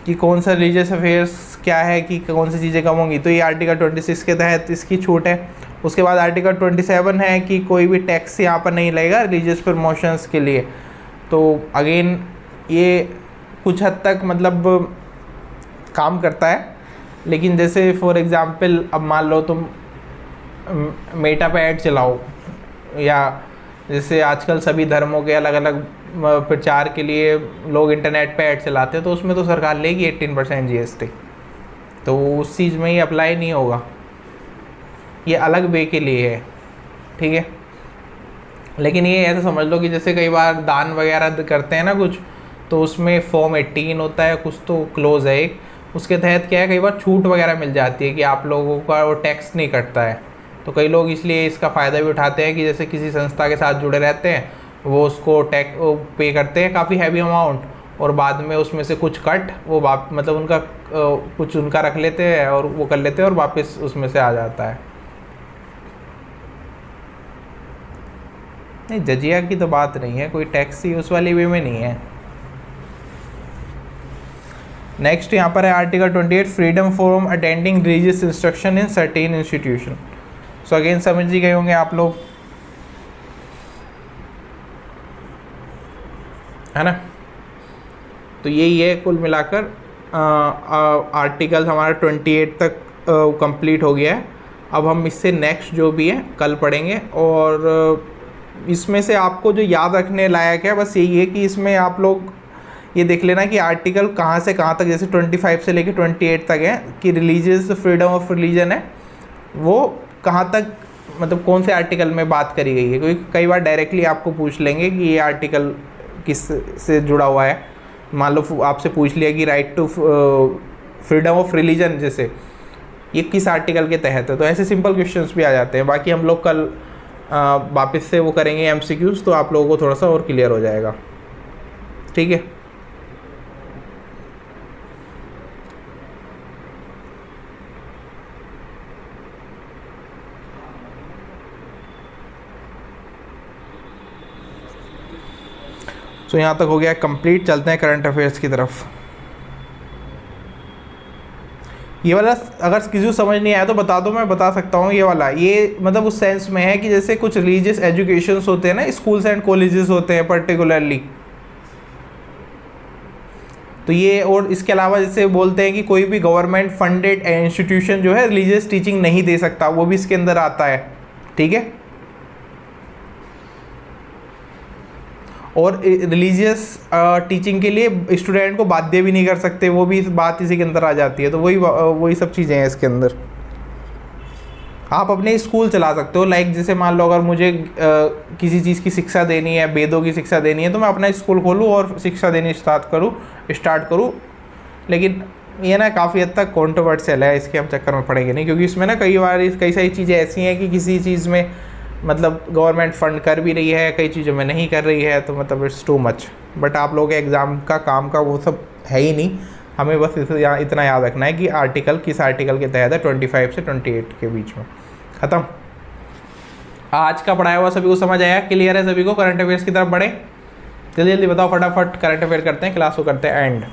कि कौन सा रिलीजियस अफेयर्स क्या है, कि कौन सी चीज़ें कम होंगी। तो ये आर्टिकल 26 के तहत इसकी छूट है। उसके बाद आर्टिकल 27 है कि कोई भी टैक्स यहाँ पर नहीं लगेगा रिलीजियस प्रमोशंस के लिए। तो अगेन ये कुछ हद तक मतलब काम करता है, लेकिन जैसे फॉर एग्ज़ाम्पल अब मान लो तुम मेटा पे ऐड चलाओ, या जैसे आजकल सभी धर्मों के अलग अलग प्रचार के लिए लोग इंटरनेट पे ऐड चलाते हैं, तो उसमें तो सरकार लेगी 18% GST, तो उस चीज़ में ये अप्लाई नहीं होगा, ये अलग वे के लिए है, ठीक है। लेकिन ये ऐसा समझ लो कि जैसे कई बार दान वगैरह करते हैं ना कुछ, तो उसमें फॉर्म 18 होता है, कुछ तो क्लोज है एक, उसके तहत क्या है कई बार छूट वगैरह मिल जाती है कि आप लोगों का वो टैक्स नहीं कटता है। तो कई लोग इसलिए इसका फ़ायदा भी उठाते हैं कि जैसे किसी संस्था के साथ जुड़े रहते हैं, वो उसको टैक्स पे करते हैं काफ़ी हैवी अमाउंट, और बाद में उसमें से कुछ कट वो मतलब उनका कुछ उनका रख लेते हैं और वो कर लेते हैं और वापस उसमें से आ जाता है। नहीं, जजिया की तो बात नहीं है, कोई टैक्स ही उस वाली वे में नहीं है। नेक्स्ट यहाँ पर है article 28 freedom from attending religious instruction in certain institution. So again समझ ही गए होंगे आप लोग, है ना। तो यही है कुल मिलाकर आर्टिकल हमारा 28 तक कंप्लीट हो गया है। अब हम इससे नेक्स्ट जो भी है कल पढ़ेंगे, और इसमें से आपको जो याद रखने लायक है बस यही है कि इसमें आप लोग ये देख लेना कि आर्टिकल कहाँ से कहाँ तक, जैसे 25 से लेकर 28 तक है कि रिलीजियस फ्रीडम ऑफ रिलीजन है, वो कहाँ तक मतलब कौन से आर्टिकल में बात करी गई है, क्योंकि कई बार डायरेक्टली आपको पूछ लेंगे कि ये आर्टिकल किस से जुड़ा हुआ है। मान लो आपसे पूछ लिया कि right to freedom of religion, जैसे ये किस आर्टिकल के तहत है, तो ऐसे सिंपल क्वेश्चंस भी आ जाते हैं। बाकी हम लोग कल वापस से वो करेंगे MCQs, तो आप लोगों को थोड़ा सा और क्लियर हो जाएगा, ठीक है। तो यहाँ तक हो गया कंप्लीट, चलते हैं करंट अफेयर्स की तरफ। ये वाला अगर किसी को समझ नहीं आया तो बता दो, मैं बता सकता हूँ। ये वाला ये मतलब उस सेंस में है कि जैसे कुछ रिलीजियस एजुकेशंस होते हैं ना, स्कूल्स एंड कॉलेजेस होते हैं पर्टिकुलरली, तो ये, और इसके अलावा जैसे बोलते हैं कि कोई भी गवर्नमेंट फंडेड इंस्टीट्यूशन जो है रिलीजियस टीचिंग नहीं दे सकता, वो भी इसके अंदर आता है, ठीक है। और रिलीजियस टीचिंग के लिए स्टूडेंट को बाध्य भी नहीं कर सकते, वो भी बात इसी के अंदर आ जाती है। तो वही सब चीज़ें हैं इसके अंदर। आप अपने स्कूल चला सकते हो, लाइक जैसे मान लो अगर मुझे किसी चीज़ की शिक्षा देनी है, वेदों की शिक्षा देनी है, तो मैं अपना स्कूल खोलूँ और शिक्षा देनी स्टार्ट करूँ। लेकिन ये ना काफ़ी हद तक कॉन्ट्रोवर्शियल है, इसके हम चक्कर में पड़ेंगे नहीं, क्योंकि इसमें ना कई सारी चीज़ें ऐसी हैं कि किसी चीज़ में मतलब गवर्नमेंट फंड कर भी रही है, कई चीज़ों में नहीं कर रही है, तो मतलब इट्स टू मच। बट आप लोगों के एग्ज़ाम का काम का वो सब है ही नहीं, हमें बस इतना याद रखना है कि आर्टिकल किस आर्टिकल के तहत है, 25 से 28 के बीच में। ख़त्म। आज का पढ़ाया हुआ सभी को समझ आया, क्लियर है सभी को। करंट अफेयर्स की तरफ बढ़े, जल्दी जल्दी बताओ, फटाफट करंट अफेयर करते हैं, क्लास को करते हैं एंड।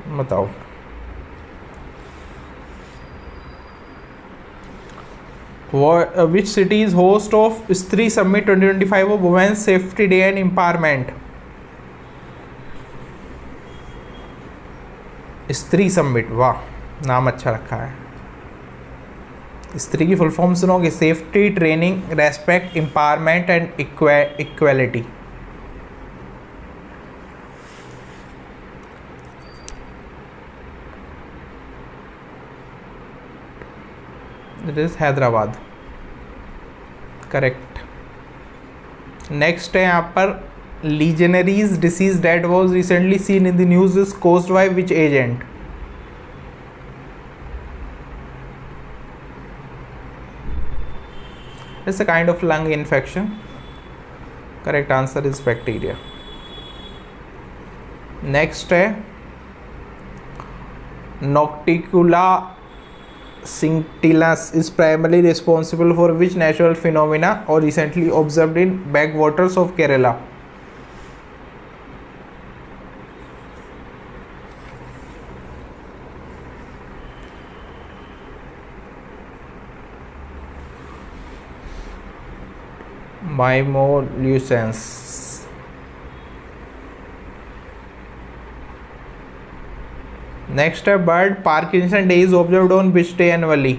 बताओ। Which city is host of Stree Summit 2025 of Women's Safety Day and Empowerment? Stree summit, वाह नाम अच्छा रखा है। स्त्री की फुल फॉर्म सुनोगे, safety, training, respect, empowerment and equality. It is Hyderabad, correct. Next है यहाँ पर legionnaires disease that was recently seen in the news is caused by which agent. It's a kind of lung infection, correct answer is bacteria. Next है noctiluca Scintillas is primarily responsible for which natural phenomena or recently observed in backwaters of Kerala? Bioluminescence. Next है world Parkinson day is observed on which day annually.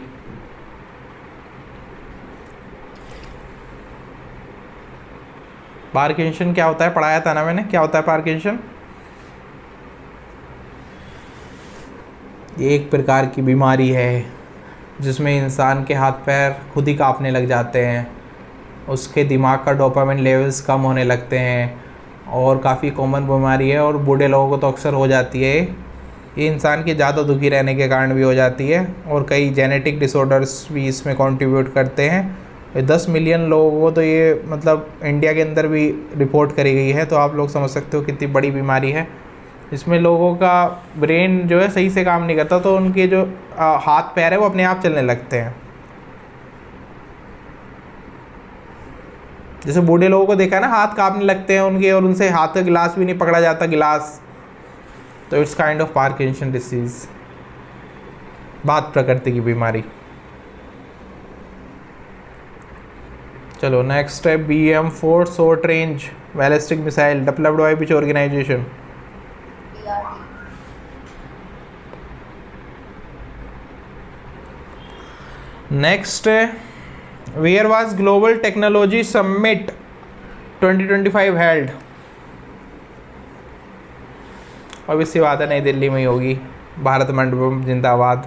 Parkinson क्या होता है, पढ़ाया था ना मैंने, क्या होता है पार्किंसन? ये एक प्रकार की बीमारी है जिसमें इंसान के हाथ पैर खुद ही कांपने लग जाते हैं, उसके दिमाग का डोपामिन लेवल्स कम होने लगते हैं और काफ़ी कॉमन बीमारी है और बूढ़े लोगों को तो अक्सर हो जाती है। ये इंसान के ज़्यादा दुखी रहने के कारण भी हो जाती है और कई जेनेटिक डिसऑर्डर्स भी इसमें कंट्रीब्यूट करते हैं। 10 मिलियन लोगों को तो ये मतलब इंडिया के अंदर भी रिपोर्ट करी गई है, तो आप लोग समझ सकते हो कितनी बड़ी बीमारी है। इसमें लोगों का ब्रेन जो है सही से काम नहीं करता, तो उनके जो हाथ पैर है वो अपने आप चलने लगते हैं। जैसे बूढ़े लोगों को देखा ना, हाथ कांपने लगते हैं उनके और उनसे हाथ का गिलास भी नहीं पकड़ा जाता, गिलास। तो it's kind of Parkinson disease, बात प्रकृति की बीमारी। चलो नेक्स्ट है BM4 short range ballistic missile developed by which organisation? Next है where was global technology summit 2025 held? अब इससे बात है नई दिल्ली में ही होगी, भारत मंडपम जिंदाबाद।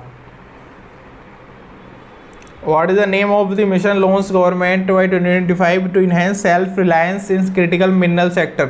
What is the name of the mission launched government by 2025 to enhance self-reliance in critical mineral sector?